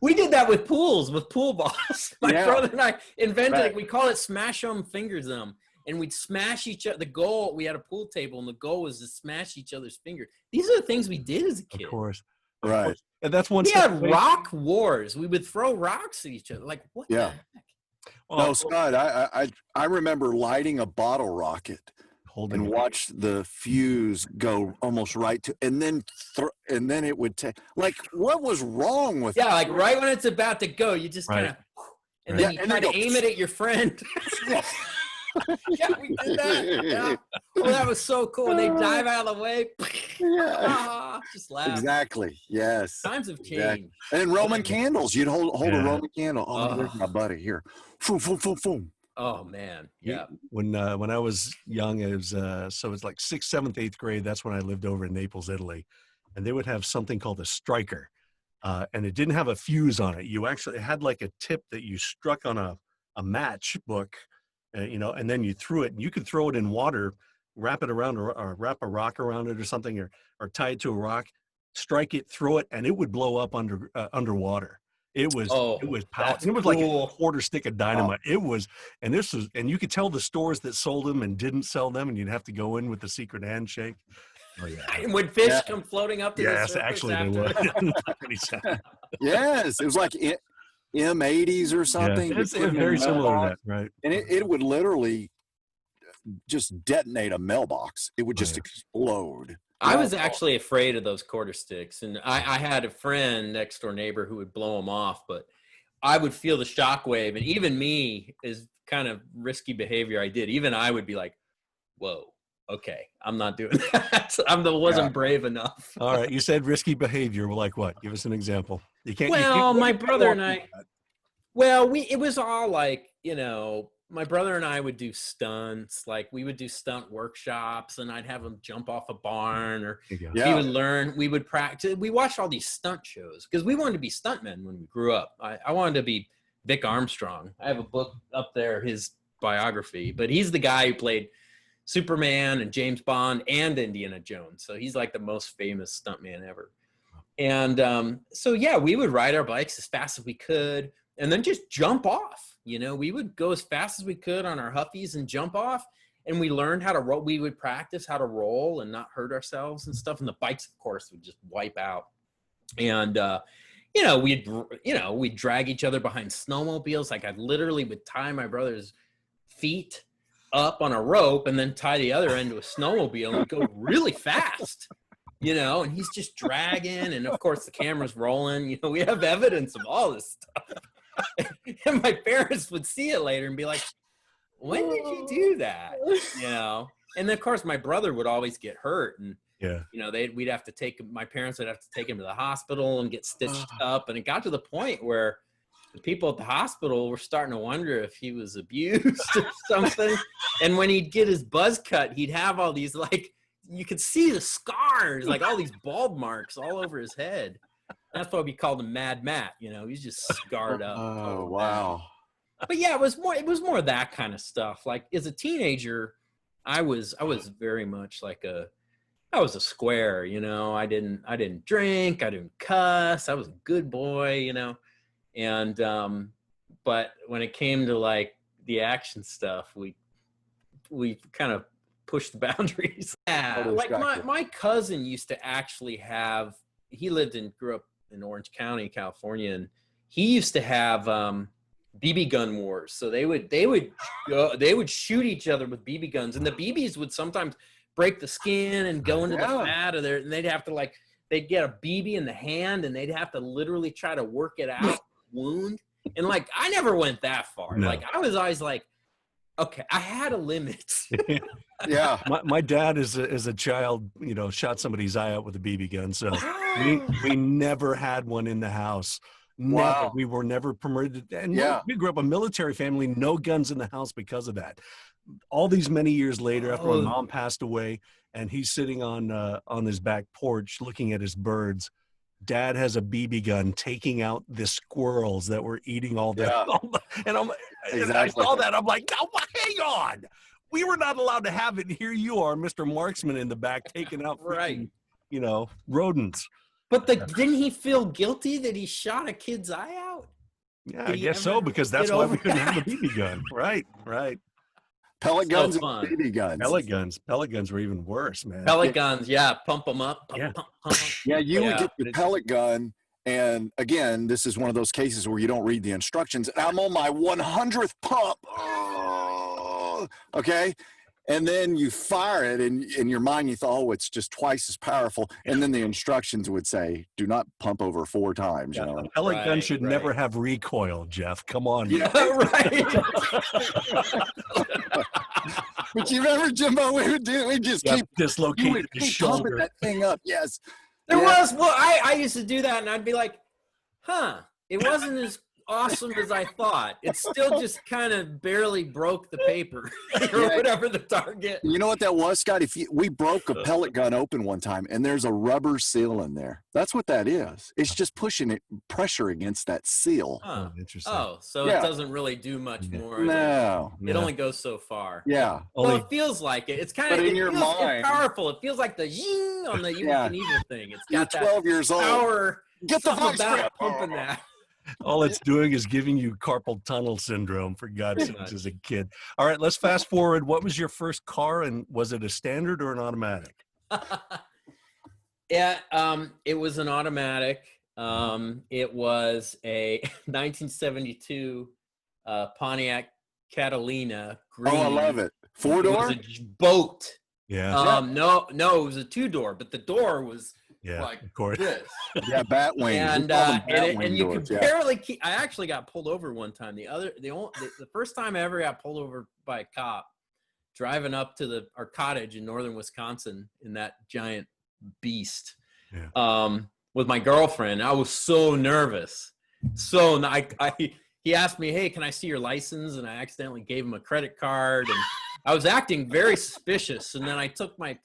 We did that with pools, with pool balls. My Yeah. brother and I invented Right. it. We call it smash them, fingers them. And we'd smash each other. The goal, we had a pool table, and the goal was to smash each other's fingers. These are the things we did as a kid. Of course. Right. And that's one We step had away- rock wars. We would throw rocks at each other. Like, what Yeah. the heck? Well, No, Scott, I remember lighting a bottle rocket holding and it. watch the fuse go almost right to, and then it would take. Like, what was wrong with? Yeah, like right when it's about to go, you just Right. kind of, and Right. then you Yeah, and try then to go- aim it at your friend. Yeah, we did that. Yeah. Oh, that was so cool. And they dive out of the way. Yeah. Just laugh. Exactly. Yes. Times have Exactly. changed. And then Roman candles. You'd hold a Yeah. Roman candle. Oh, there's my buddy here. Boom, boom, boom, boom. Oh man, yeah. When I was young, it was so it's like 6th, 7th, 8th grade. That's when I lived over in Naples, Italy, and they would have something called a striker, and it didn't have a fuse on it. You actually had like a tip that you struck on a matchbook, and then you threw it. And you could throw it in water, wrap it around, or wrap a rock around it or something, or tie it to a rock, strike it, throw it, and it would blow up underwater. It was powerful. that's It was like cool. a quarter stick of dynamite. It was, and you could tell the stores that sold them and didn't sell them, and you'd have to go in with the secret handshake. Oh yeah. And would fish Yeah. come floating up to the Yes, surface actually they after? would. Pretty sad. Yes, it was like M80s or something. Yeah. It's You put it in very a similar to mailbox, that, right? and it would literally just detonate a mailbox. It would just yeah. explode. I was actually afraid of those quarter sticks, and I had a friend, next door neighbor, who would blow them off, but I would feel the shockwave, and even me, is kind of risky behavior I did. Even I would be like, "Whoa, okay, I'm not doing that. Wasn't brave enough." All right, you said risky behavior. Well, like what? Give us an example. You can't. Well, my brother and I. that. Well, it was all like, my brother and I would do stunts. Like we would do stunt workshops, and I'd have him jump off a barn, or Yeah. he would learn. We would practice. We watched all these stunt shows because we wanted to be stuntmen when we grew up. I wanted to be Vic Armstrong. I have a book up there, his biography, but he's the guy who played Superman and James Bond and Indiana Jones. So he's like the most famous stuntman ever. And so, yeah, we would ride our bikes as fast as we could and then just jump off. You know, we would go as fast as we could on our Huffies and jump off. And we learned how to roll. We would practice how to roll and not hurt ourselves and stuff. And the bikes, of course, would just wipe out. And, we'd drag each other behind snowmobiles. Like I literally would tie my brother's feet up on a rope and then tie the other end to a snowmobile and go really fast, and he's just dragging. And of course the camera's rolling, we have evidence of all this stuff. And my parents would see it later and be like, when did you do that? And then of course my brother would always get hurt, and my parents would have to take him to the hospital and get stitched up. And it got to the point where the people at the hospital were starting to wonder if he was abused or something. And when he'd get his buzz cut, he'd have all these, like, you could see the scars, like all these bald marks all over his head. That's why we called him Mad Matt. He's just scarred up. Oh, wow. But yeah, it was more that kind of stuff. Like as a teenager, I was very much like I was a square, I didn't drink, I didn't cuss, I was a good boy, and but when it came to like the action stuff, we kind of pushed the boundaries. Yeah, like my cousin used to actually have, he grew up in Orange County, California, and he used to have BB gun wars. So they would shoot each other with BB guns, and the BBs would sometimes break the skin and go into the fat of there, and they'd have to they'd get a BB in the hand and they'd have to literally try to work it out, wound. And like, I never went that far. No. Like I was always like, okay, I had a limit. Yeah. My dad as a child, shot somebody's eye out with a BB gun. So we never had one in the house. Never. Wow. We were never permitted. And we grew up a military family, no guns in the house because of that. All these many years later, after my mom passed away, and he's sitting on his back porch looking at his birds, Dad has a BB gun taking out the squirrels that were eating all that. And I saw that. I'm like, no, hang on. We were not allowed to have it. And here you are, Mr. Marksman, in the back taking out, rodents. But didn't he feel guilty that he shot a kid's eye out? Yeah, I guess so, because that's why we couldn't have a BB gun. Right. Pellet guns and BB guns. Pellet guns were even worse, man. Pellet guns, pump them up. Pump. Yeah, you would get the pellet gun, and again, this is one of those cases where you don't read the instructions. I'm on my 100th pump. Okay? And then you fire it, and in your mind you thought, oh, it's just twice as powerful. And then the instructions would say, do not pump over 4 times. A pellet gun should never have recoil, Jeff. Come on. Yeah, right. But you remember, Jimbo, we just keep dislocating the shoulder. That thing up. Yes. There was. Well, I used to do that, and I'd be like, it wasn't as awesome as I thought. It still just kind of barely broke the paper or whatever the target. You know what that was, Scott? We broke a pellet gun open one time, and there's a rubber seal in there. That's what that is. It's just pushing pressure against that seal. Oh, interesting. So it doesn't really do much more. No. It only goes so far. Yeah. Well, it feels like it. It's kind of it's powerful. It feels like the ying on the you can evil thing. It's got You're 12 years old. Power. Get the vice grip. Pumping that. All it's doing is giving you carpal tunnel syndrome, for God's sakes, as a kid. All right, let's fast forward. What was your first car, and was it a standard or an automatic? It was an automatic. It was a 1972 Pontiac Catalina green. Oh, I love it. 4-door? It was a boat. Yeah. No, it was a 2-door, but the door was like of course. this. Yeah, bat wings. And you could barely keep. I actually got pulled over one time. The first time I ever got pulled over by a cop driving up to our cottage in northern Wisconsin in that giant beast with my girlfriend. I was so nervous. So he asked me, "Hey, can I see your license?" And I accidentally gave him a credit card, and I was acting very suspicious. And then I took my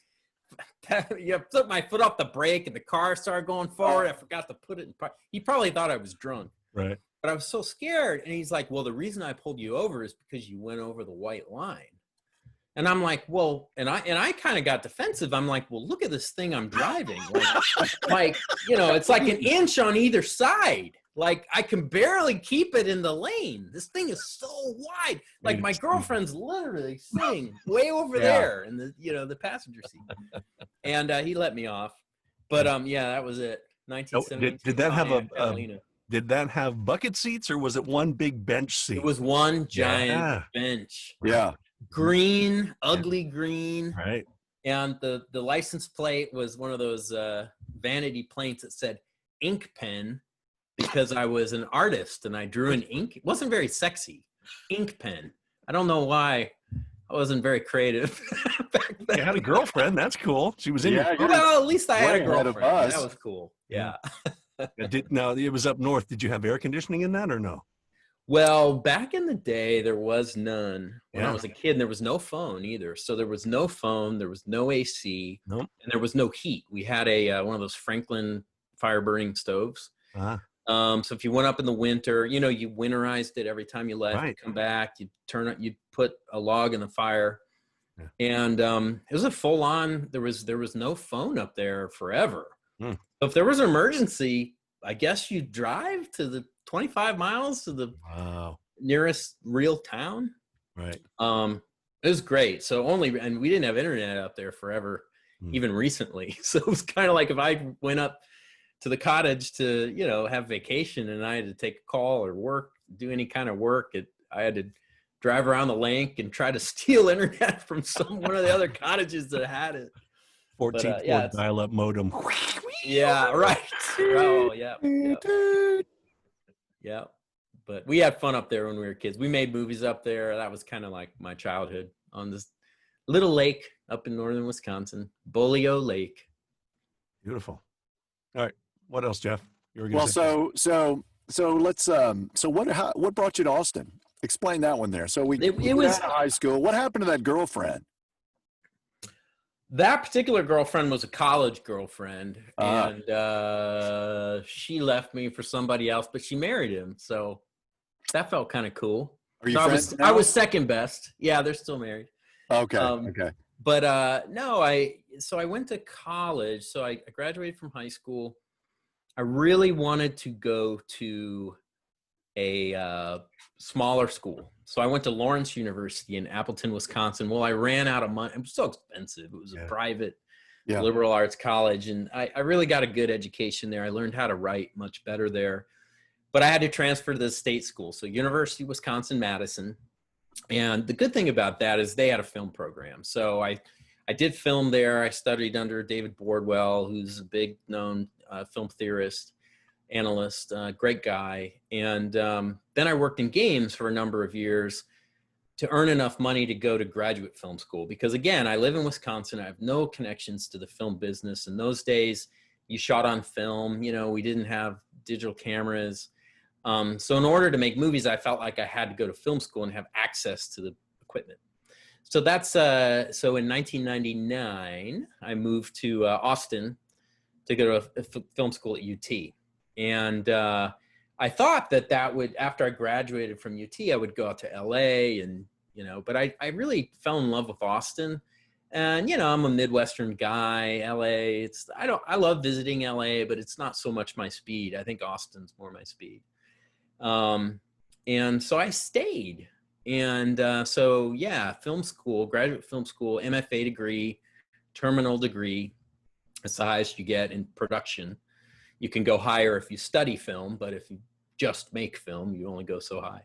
foot off the brake, and the car started going forward. I forgot to put it in park. He probably thought I was drunk. Right. But I was so scared. And he's like, well, the reason I pulled you over is because you went over the white line. And I'm like, well, and I kind of got defensive. I'm like, well, look at this thing I'm driving. Like, it's like an inch on either side. Like I can barely keep it in the lane. This thing is so wide. Like my girlfriend's literally sitting way over there in the passenger seat. And he let me off. But that was it. 1972. Did that have did that have bucket seats or was it one big bench seat? It was one giant bench. Yeah. Green, ugly green. Right. And the license plate was one of those vanity plates that said ink pen, because I was an artist and I drew in ink. It wasn't very sexy. Ink pen. I don't know why I wasn't very creative back then. You had a girlfriend. That's cool. She was in your phone. Well, at least I had a Way ahead of girlfriend. us. That was cool. Yeah. Now, it was up north. Did you have air conditioning in that or no? Well, back in the day, there was none. When Yeah. I was a kid, and there was no phone either. So there was no phone, there was no AC, Nope. and there was no heat. We had one of those Franklin fire burning stoves. Uh-huh. So if you went up in the winter, you winterized it every time you left. Right. You come back, you'd put a log in the fire, Yeah. and it was a full on. There was no phone up there forever. Hmm. So if there was an emergency, I guess you drive to the 25 miles to the Wow. nearest real town. Right. It was great. And we didn't have internet up there forever, even recently. So it was kind of like if I went up to the cottage to, have vacation and I had to take a call or work, do any kind of work, I had to drive around the lake and try to steal internet from one of the other cottages that had it. 14 dial-up modem. Yeah, right. Oh, yeah. Yeah. But we had fun up there when we were kids. We made movies up there. That was kind of like my childhood on this little lake up in northern Wisconsin, Bolio Lake. Beautiful. All right. What else, Jeff? You were gonna Well, say- so let's what brought you to Austin? Explain that one there. So we It were was out of high school. What happened to that girlfriend? that particular girlfriend was a college girlfriend, and she left me for somebody else, but she married him, so that felt kind of cool. Are you So friends I now? was second best. Yeah, they're still married. Okay. Um, okay. But no, I went to college. So I graduated from high school. I really wanted to go to a smaller school. So I went to Lawrence University in Appleton, Wisconsin. Well, I ran out of money. It was so expensive. It was a private liberal arts college. And I really got a good education there. I learned how to write much better there. But I had to transfer to the state school. So University of Wisconsin-Madison. And the good thing about that is they had a film program. So I did film there. I studied under David Bordwell, who's a big known film theorist, analyst, great guy. And then I worked in games for a number of years to earn enough money to go to graduate film school. Because again, I live in Wisconsin. I have no connections to the film business. In those days, you shot on film. We didn't have digital cameras. So in order to make movies, I felt like I had to go to film school and have access to the equipment. So that's so in 1999, I moved to Austin to go to a film school at UT. And I thought that would, after I graduated from UT, I would go out to LA and, but I really fell in love with Austin. And, I'm a Midwestern guy. LA, I love visiting LA, but it's not so much my speed. I think Austin's more my speed. And so I stayed. And film school, graduate film school, MFA degree, terminal degree. It's the highest you get in production. You can go higher if you study film, but if you just make film, you only go so high.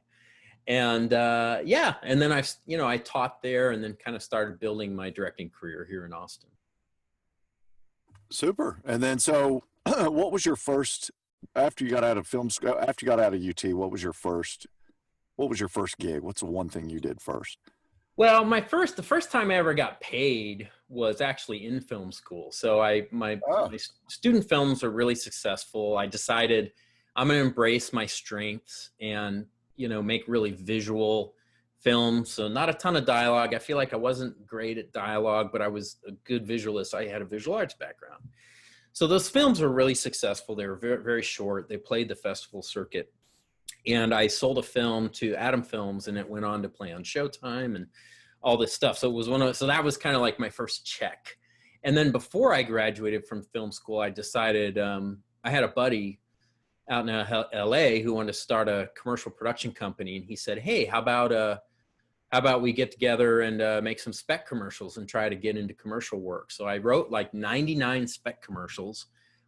And and then I taught there and then kind of started building my directing career here in Austin. Super. And then so what was your first, after you got out of film school, after you got out of UT, what was your first gig? What's the one thing you did first? Well, the first time I ever got paid was actually in film school. So my student films are really successful. I decided I'm going to embrace my strengths and, make really visual films. So not a ton of dialogue. I feel like I wasn't great at dialogue, but I was a good visualist. I had a visual arts background. So those films were really successful. They were very, very short. They played the festival circuit. And I sold a film to Atom Films, and it went on to play on Showtime and all this stuff. So it was so that was kind of like my first check. And then before I graduated from film school, I decided, I had a buddy out in LA who wanted to start a commercial production company. And he said, hey, how about we get together and make some spec commercials and try to get into commercial work. So I wrote like 99 spec commercials.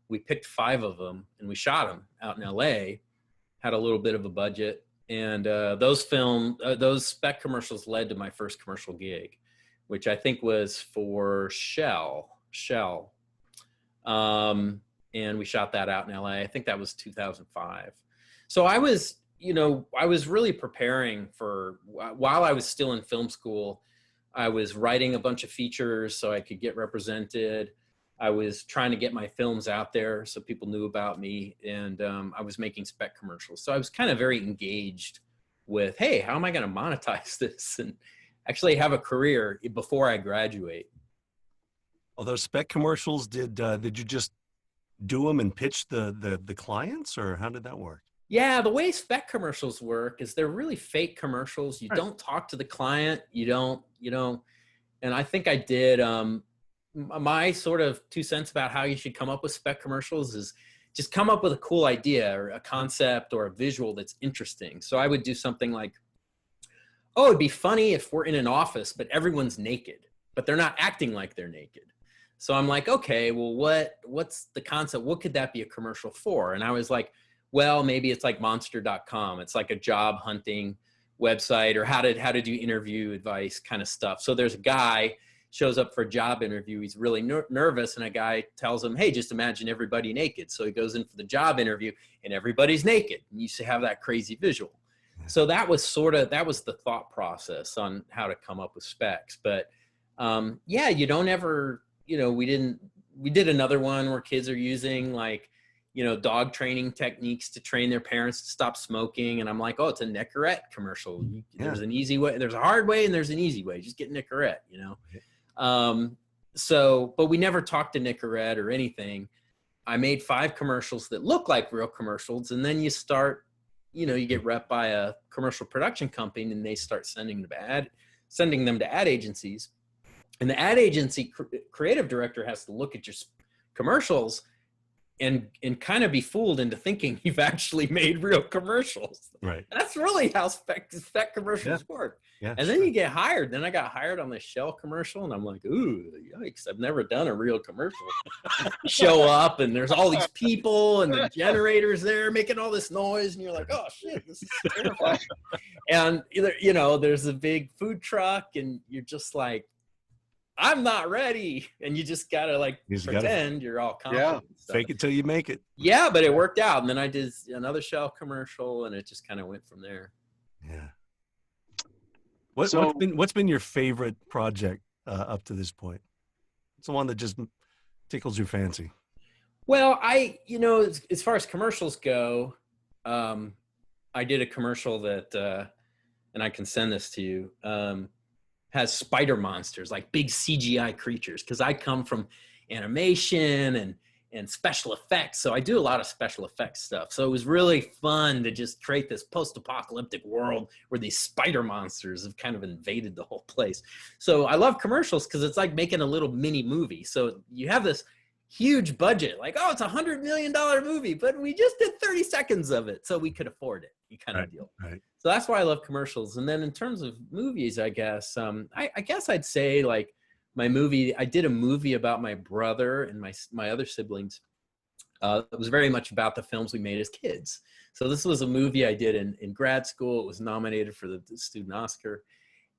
We picked 5 of them and we shot them out in LA, had a little bit of a budget. And those spec commercials led to my first commercial gig, which I think was for Shell. And we shot that out in LA. I think that was 2005. So I was really preparing for, while I was still in film school, I was writing a bunch of features so I could get represented. I was trying to get my films out there so people knew about me, and I was making spec commercials. So I was kind of very engaged with, hey, how am I going to monetize this and actually have a career before I graduate? Well, those spec commercials, did you just do them and pitch the clients, or how did that work? Yeah, the way spec commercials work is they're really fake commercials. You don't talk to the client. You don't, and I think I did, my sort of 2 cents about how you should come up with spec commercials is just come up with a cool idea or a concept or a visual that's interesting. So I would do something like, oh, it'd be funny if we're in an office, but everyone's naked, but they're not acting like they're naked. So I'm like, okay, well, what's the concept? What could that be a commercial for? And I was like, well, maybe it's like monster.com. It's like a job hunting website, or how to do interview advice kind of stuff. So there's a guy shows up for a job interview. He's really nervous. And a guy tells him, hey, just imagine everybody naked. So he goes in for the job interview and everybody's naked. And you used to have that crazy visual. So that was the thought process on how to come up with specs. But yeah, you don't ever, we did another one where kids are using like, dog training techniques to train their parents to stop smoking. And I'm like, oh, it's a Nicorette commercial. There's an easy way. There's a hard way and there's an easy way. Just get Nicorette, but we never talked to Nicorette or anything. I made 5 commercials that look like real commercials. And then you start, you get rep by a commercial production company and they start sending them to ad agencies. And the ad agency creative director has to look at your commercials and kind of be fooled into thinking you've actually made real commercials. Right. That's really how spec commercials work. Yeah, and then you get hired. Then I got hired on the Shell commercial and I'm like, ooh, yikes, I've never done a real commercial. Show up and there's all these people and the generators there making all this noise and you're like, oh shit, this is terrifying. And there's a big food truck and you're just like, I'm not ready. And you just gotta pretend you're all confident. Yeah, fake it till you make it. Yeah, but it worked out. And then I did another Shell commercial and it just kind of went from there. Yeah. What's been your favorite project up to this point? It's the one that just tickles your fancy. Well, as far as commercials go, I did a commercial that, and I can send this to you, has spider monsters, like big CGI creatures. Cause I come from animation and special effects. So I do a lot of special effects stuff. So it was really fun to just create this post-apocalyptic world where these spider monsters have kind of invaded the whole place. So I love commercials because it's like making a little mini movie. So you have this huge budget, like, oh, it's $100 million movie, but we just did 30 seconds of it. So we could afford it, kind of deal. Right. So that's why I love commercials. And then in terms of movies, I guess, I guess I'd say like my movie, I did a movie about my brother and my other siblings. It was very much about the films we made as kids. So this was a movie I did in grad school. It was nominated for the Student Oscar.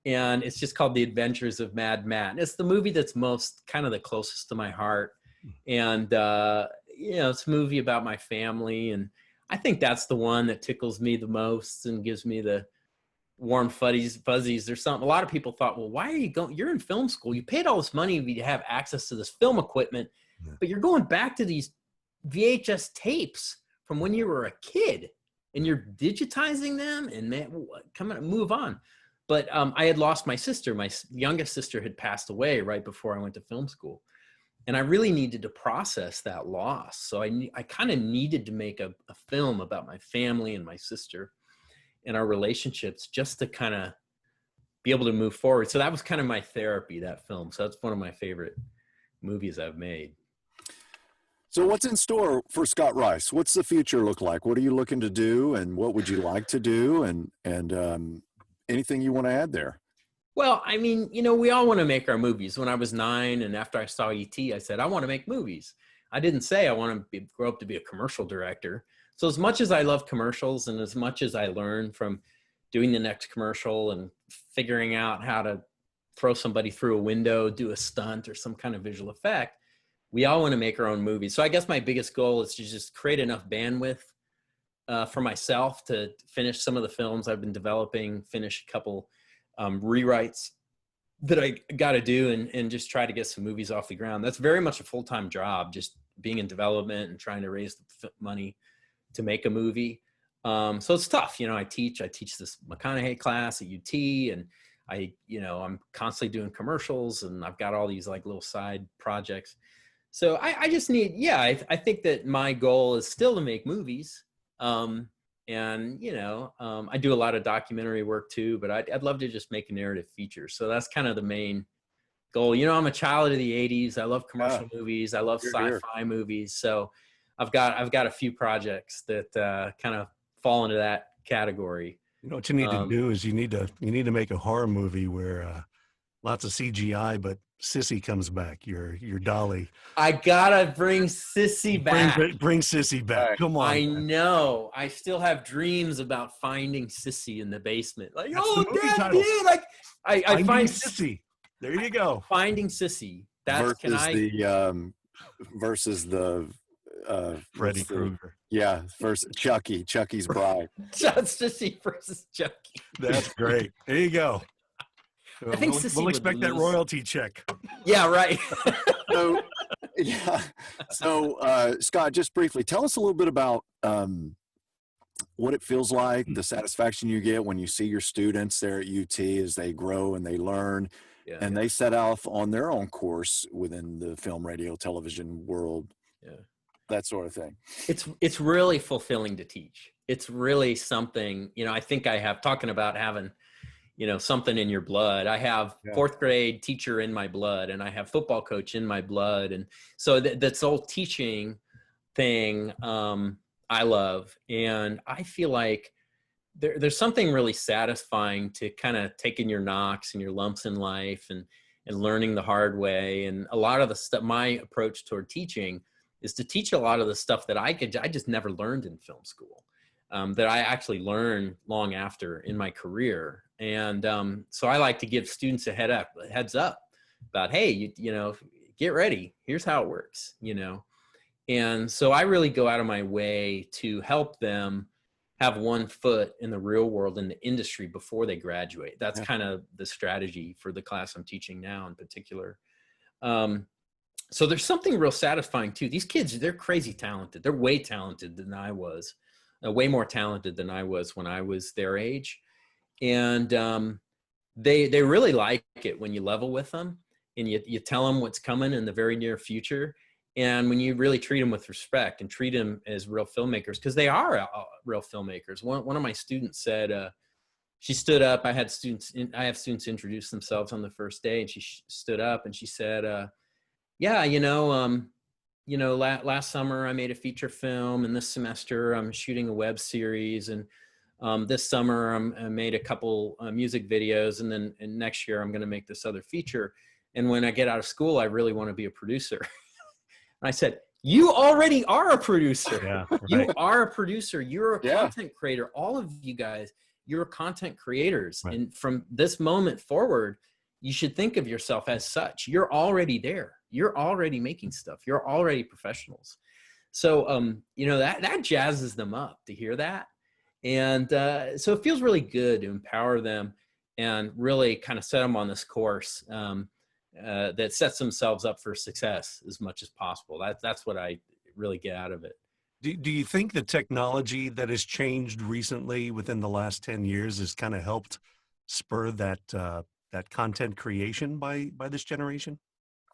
And it's just called The Adventures of Mad Matt. And it's the movie that's most kind of the closest to my heart. And, it's a movie about my family. And I think that's the one that tickles me the most and gives me the warm fuzzies. There's something, a lot of people thought, well, why are you going, you're in film school. You paid all this money to have access to this film equipment, but you're going back to these VHS tapes from when you were a kid and you're digitizing them and move on. But I had lost my sister. My youngest sister had passed away right before I went to film school. And I really needed to process that loss. So I kind of needed to make a film about my family and my sister and our relationships just to kind of be able to move forward. So that was kind of my therapy, that film. So that's one of my favorite movies I've made. So what's in store for Scott Rice? What's the future look like? What are you looking to do, and what would you like to do? And anything you want to add there? Well, I mean, we all want to make our movies. When I was 9 and after I saw E.T., I said, I want to make movies. I didn't say I want to grow up to be a commercial director. So as much as I love commercials and as much as I learn from doing the next commercial and figuring out how to throw somebody through a window, do a stunt or some kind of visual effect, we all want to make our own movies. So I guess my biggest goal is to just create enough bandwidth for myself to finish some of the films I've been developing, finish a couple rewrites that I got to do, and just try to get some movies off the ground. That's very much a full-time job, just being in development and trying to raise the money to make a movie. So it's tough. I teach this McConaughey class at UT, and I'm constantly doing commercials, and I've got all these like little side projects. So I just need, I think that my goal is still to make movies. I do a lot of documentary work too, but I'd love to just make a narrative feature. So that's kind of the main goal. I'm a child of the 80s. I love commercial movies. I love sci-fi movies. So I've got a few projects that kind of fall into that category. What you need to do is you need to make a horror movie where lots of CGI, but Sissy comes back. Your dolly. I gotta bring Sissy back. Bring Sissy back. Come on. I know. I still have dreams about finding Sissy in the basement. Like, That's oh, the movie Dad, title. dude! Like, I find Sissy. There you go. Finding Sissy. That's Versus the Freddy Krueger. Yeah, versus Chucky's bride. Sissy versus Chucky. That's great. There you go. I think we'll expect that royalty check. Yeah, right. So Scott, just briefly, tell us a little bit about what it feels like, the satisfaction you get when you see your students there at UT as they grow and they learn, and they set off on their own course within the film, radio, television world. Yeah. That sort of thing. It's really fulfilling to teach. It's really something, I think I have, talking about having, something in your blood. I have fourth grade teacher in my blood, and I have football coach in my blood. And so that's whole teaching thing I love. And I feel like there's something really satisfying to kind of taking your knocks and your lumps in life and learning the hard way. And a lot of the stuff, my approach toward teaching is to teach a lot of the stuff that I just never learned in film school, that I actually learned long after in my career. And so I like to give students a heads up about, hey, get ready. Here's how it works, And so I really go out of my way to help them have one foot in the real world, in the industry, before they graduate. That's kind of the strategy for the class I'm teaching now in particular. So there's something real satisfying too. These kids, they're crazy talented. They're way talented than I was, way more talented than I was when I was their age. And they really like it when you level with them and you tell them what's coming in the very near future. And when you really treat them with respect and treat them as real filmmakers, because they are real filmmakers. One of my students said, she stood up. I have students introduce themselves on the first day, and she stood up and she said, last summer I made a feature film, and this semester I'm shooting a web series, and this summer I made a couple music videos, and then next year I'm going to make this other feature. And when I get out of school, I really want to be a producer. And I said, you already are a producer. Yeah, right. You are a producer. You're a content creator. All of you guys, you're content creators. Right. And from this moment forward, you should think of yourself as such. You're already there. You're already making stuff. You're already professionals. So, that jazzes them up to hear that. And so it feels really good to empower them and really kind of set them on this course that sets themselves up for success as much as possible. That's what I really get out of it. Do you think the technology that has changed recently within the last 10 years has kind of helped spur that content creation by this generation?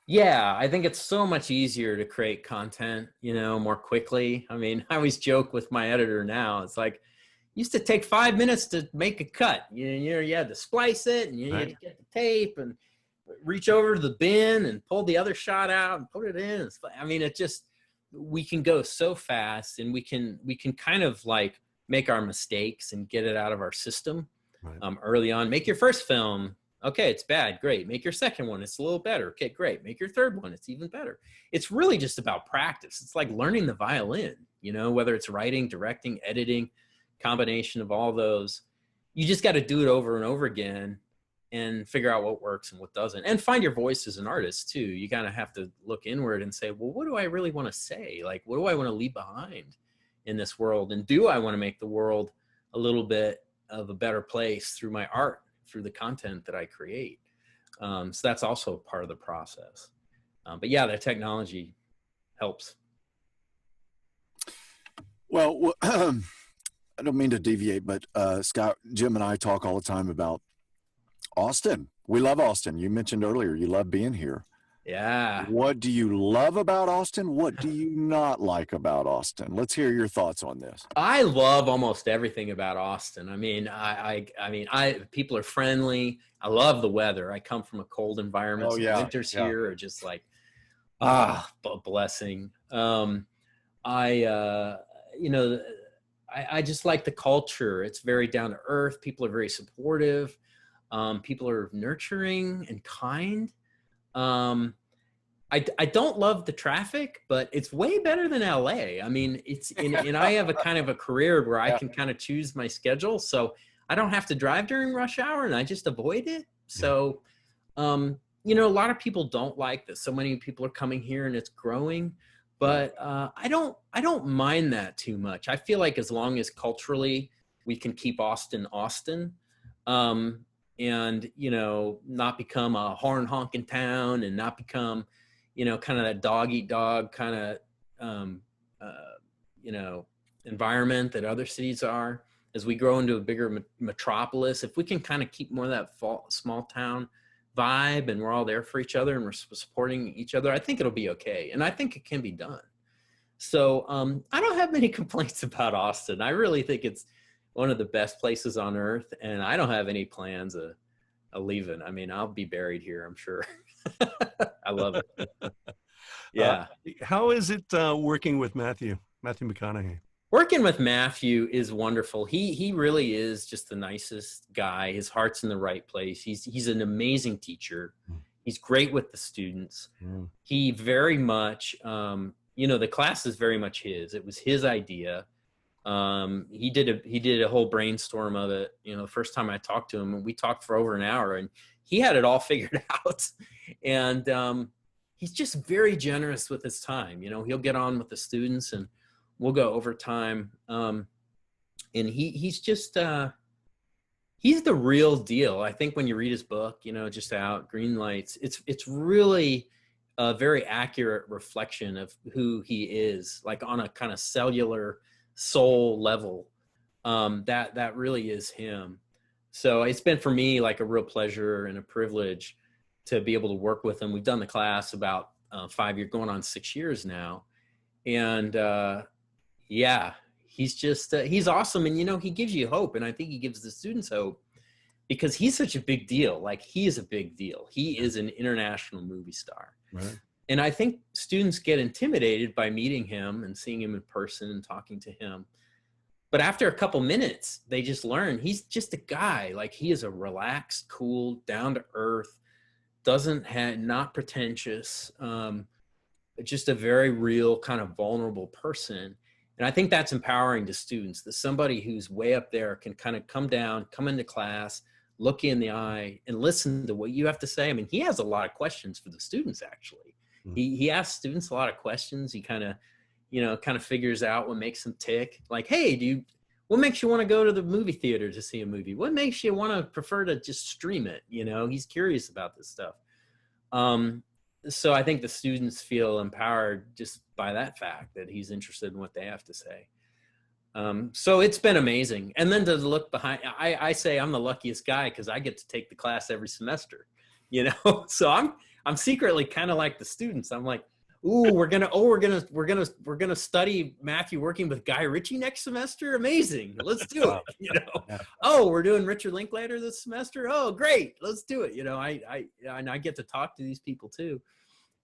Yeah, I think it's so much easier to create content, more quickly. I mean, I always joke with my editor now. It's like, used to take 5 minutes to make a cut. You had to splice it, and you had to get the tape and reach over to the bin and pull the other shot out and put it in. I mean, it just, we can go so fast, and we can kind of like make our mistakes and get it out of our system early on. Make your first film. Okay, it's bad. Great. Make your second one. It's a little better. Okay, great. Make your third one. It's even better. It's really just about practice. It's like learning the violin, whether it's writing, directing, editing, combination of all those. You just got to do it over and over again and figure out what works and what doesn't, and find your voice as an artist too. You kind of have to look inward and say, well, what do I really want to say? Like, what do I want to leave behind in this world? And do I want to make the world a little bit of a better place through my art, through the content that I create? So that's also part of the process. But yeah, the technology helps. Well, I don't mean to deviate, but Scott, Jim and I talk all the time about Austin. We love Austin. You mentioned earlier you love being here. Yeah. What do you love about Austin? What do you not like about Austin? Let's hear your thoughts on this. I love almost everything about Austin. I mean, people are friendly. I love the weather. I come from a cold environment. So winters here are just like, blessing. I just like the culture. It's very down to earth. People are very supportive. People are nurturing and kind. I don't love the traffic, but it's way better than LA. I mean, and I have a kind of a career where I can kind of choose my schedule. So I don't have to drive during rush hour, and I just avoid it. So, a lot of people don't like this. So many people are coming here and it's growing, but I don't mind that too much. I feel like as long as culturally we can keep Austin, and not become a horn honking town, and not become kind of that dog eat dog kind of environment that other cities are. As we grow into a bigger metropolis, if we can kind of keep more of that small town vibe, and we're all there for each other and we're supporting each other, I think it'll be okay. And I think it can be done. So I don't have many complaints about Austin. I really think it's one of the best places on earth, and I don't have any plans of leaving. I mean, I'll be buried here, I'm sure. I love it. Yeah. How is it working with Matthew McConaughey? Working with Matthew is wonderful. He really is just the nicest guy. His heart's in the right place. He's an amazing teacher. He's great with the students. He very much, the class is very much his. It was his idea. He did a whole brainstorm of it. The first time I talked to him, and we talked for over an hour, and he had it all figured out. And he's just very generous with his time. He'll get on with the students, and we'll go overtime. And he's just he's the real deal. I think when you read his book, just out Green Lights, it's really a very accurate reflection of who he is, like on a kind of cellular soul level. That really is him. So it's been for me like a real pleasure and a privilege to be able to work with him. We've done the class about 5 years, going on 6 years now. And he's just, he's awesome. And, he gives you hope. And I think he gives the students hope because he's such a big deal. Like, he is a big deal. He is an international movie star. Right. And I think students get intimidated by meeting him and seeing him in person and talking to him. But after a couple minutes, they just learn he's just a guy. Like, he is a relaxed, cool, down to earth, not pretentious, just a very real kind of vulnerable person. And I think that's empowering to students, that somebody who's way up there can kind of come down, come into class, look you in the eye, and listen to what you have to say. I mean, he has a lot of questions for the students, actually. He asks students a lot of questions. He kind of figures out what makes them tick. Like, hey, what makes you want to go to the movie theater to see a movie? What makes you want to prefer to just stream it? He's curious about this stuff. So I think the students feel empowered just by that fact that he's interested in what they have to say. So it's been amazing. And then to look behind, I say I'm the luckiest guy because I get to take the class every semester, So I'm secretly kind of like the students. I'm like, Ooh, we're gonna study Matthew working with Guy Ritchie next semester. Amazing, let's do it. You know, Yeah. oh, we're doing Richard Linklater this semester. Oh, great, let's do it. You know, and I get to talk to these people too,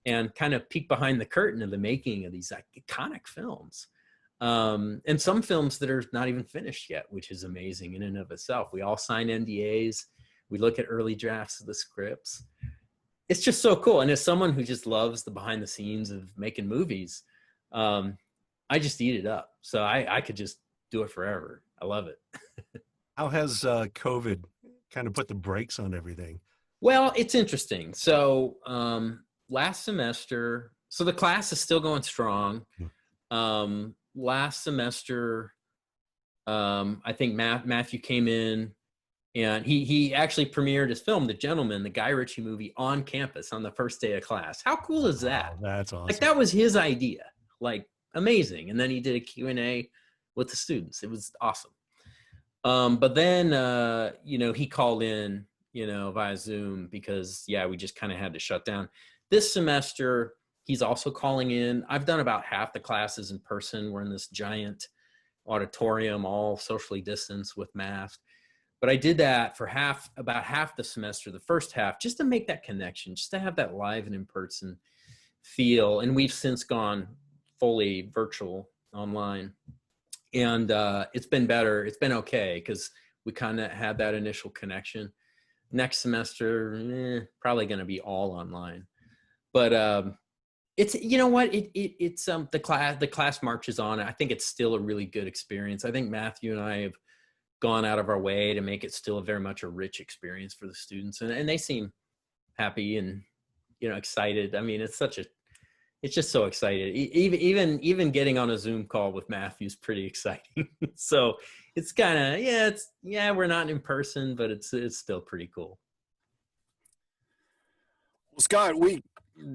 and kind of peek behind the curtain of the making of these iconic films, and some films that are not even finished yet, which is amazing in and of itself. We all sign NDAs. We look at early drafts of the scripts. It's just so cool. And as someone who just loves the behind the scenes of making movies, I just eat it up. So I could just do it forever. I love it. How has COVID kind of put the brakes on everything? Well, it's interesting. So last semester, so the class is still going strong. Last semester, I think Matthew came in, and he actually premiered his film, The Gentleman, the Guy Ritchie movie, on campus on the first day of class. How cool is that? Wow, that's awesome. Like, that was his idea. Like, amazing. And then he did a Q&A with the students. It was awesome. But then, you know, he called in, you know, via Zoom because, yeah, we just kind of had to shut down. This semester, he's also calling in. I've done about half the classes in person. We're in this giant auditorium, all socially distanced with masks. But I did that for about half the semester, the first half, just to make that connection, just to have that live and in-person feel. And we've since gone fully virtual online. And it's been better. It's been okay because we kind of had that initial connection. Next semester, probably going to be all online. But it's, you know what, it's the class marches on. I think it's still a really good experience. I think Matthew and I have gone out of our way to make it still very much a rich experience for the students, and they seem happy and, you know, excited. I mean, it's just so excited. Even getting on a Zoom call with Matthew's pretty exciting. So it's kind of, we're not in person, but it's still pretty cool. Well, Scott,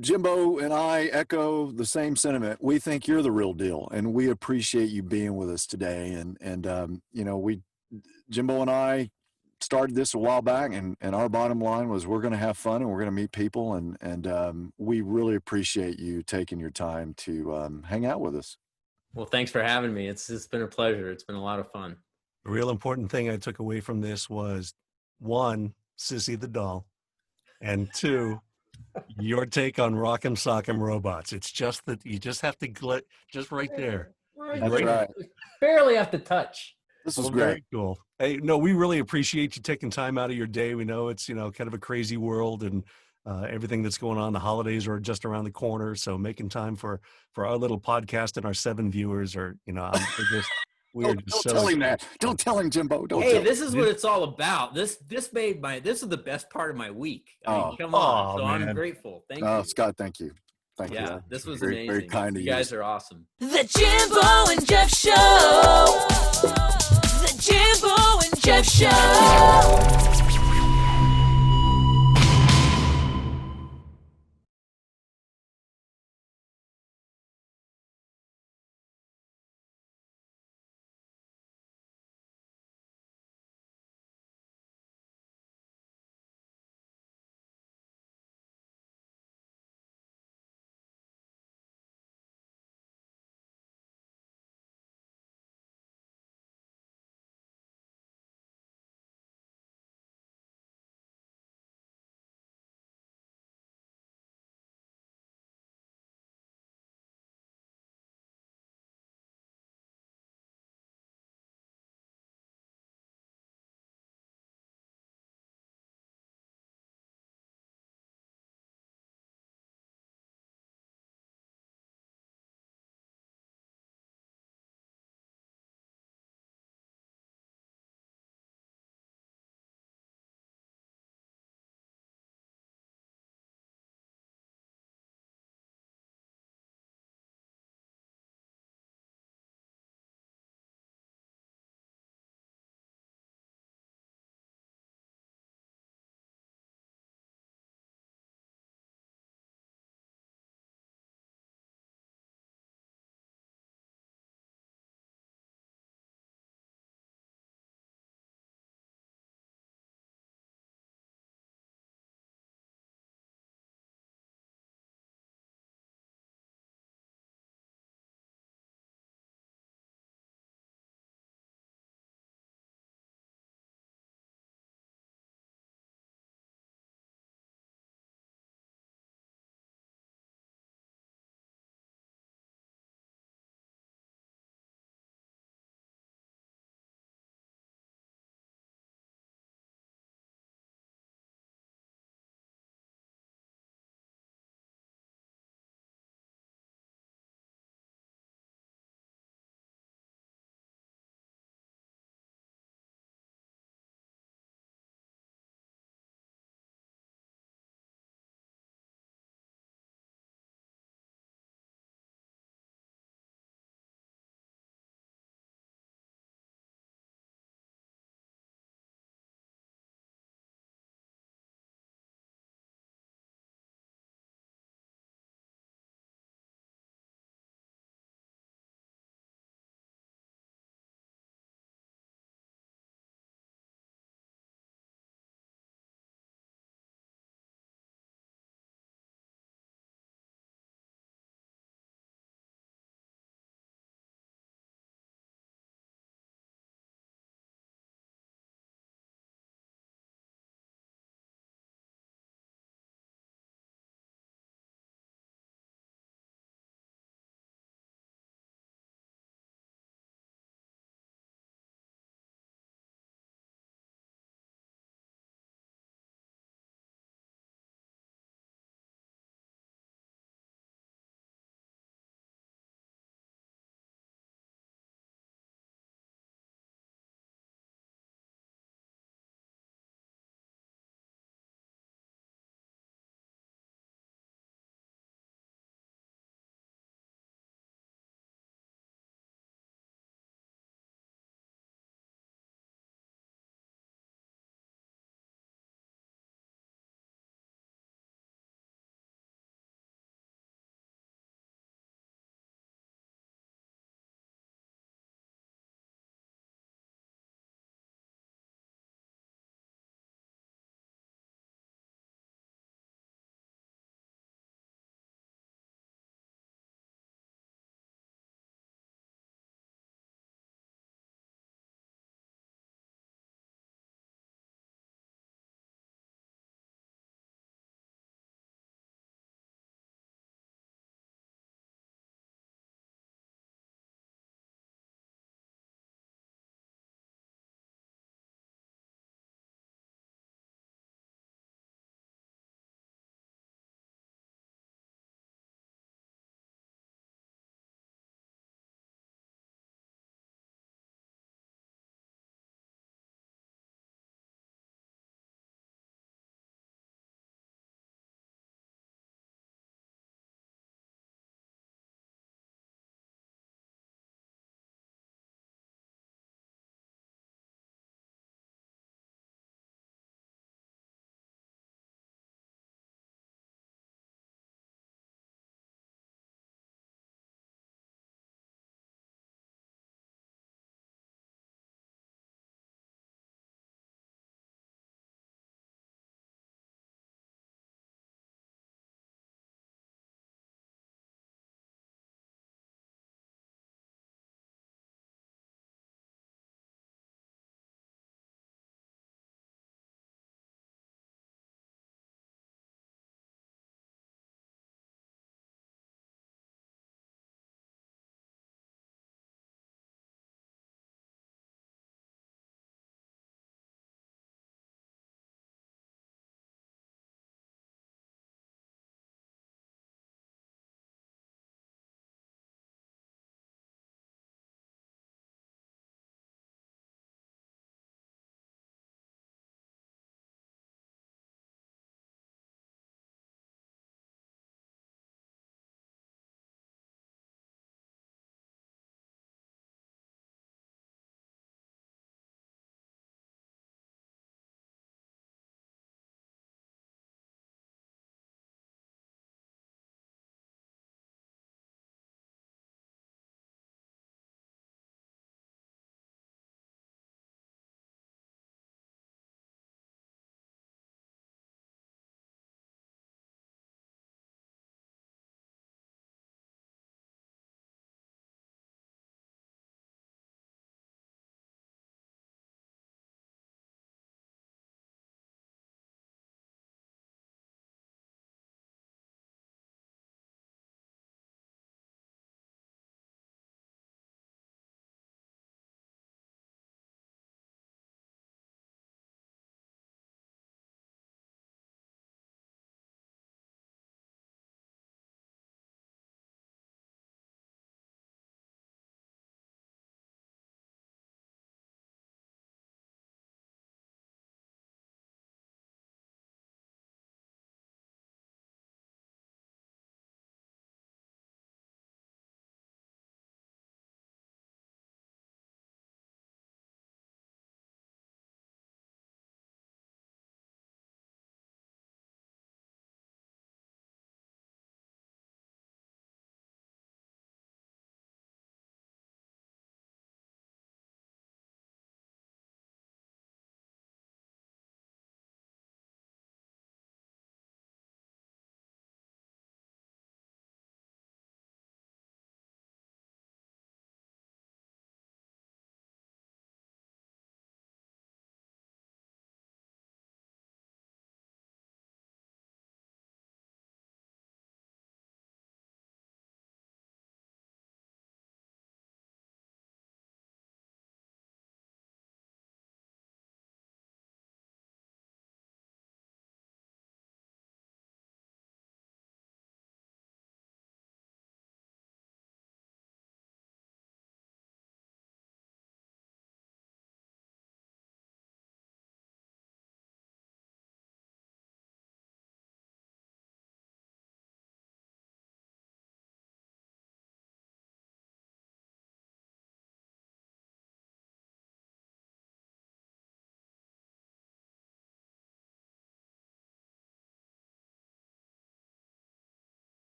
Jimbo and I echo the same sentiment. We think you're the real deal, and we appreciate you being with us today. And you know, Jimbo and I started this a while back, and our bottom line was we're going to have fun and we're going to meet people, and we really appreciate you taking your time to hang out with us. Well, thanks for having me. It's been a pleasure. It's been a lot of fun. The real important thing I took away from this was, one, Sissy the doll, and two, your take on Rock'em Sock'em Robots. It's just that you just have to just right there. That's right. Barely have to touch. This was Well, great. very cool. Hey, no, we really appreciate you taking time out of your day. We know it's, you know, kind of a crazy world, and everything that's going on. The holidays are just around the corner, so making time for our little podcast and our 7 viewers are, you know, Don't tell him that. Don't tell him, Jimbo. Don't Hey, tell this him. is what it's all about. This is the best part of my week. I mean, come on. So man. I'm grateful. Thank Oh, you. Scott, thank you. Thank you. Yeah, this was very, amazing. very kind of you you. guys are awesome. The Jimbo and Jeff Show. The Jimbo and Jeff Show.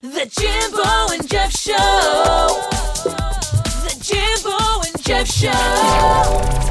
The Jimbo and Jeff Show. The Jimbo and Jeff Show.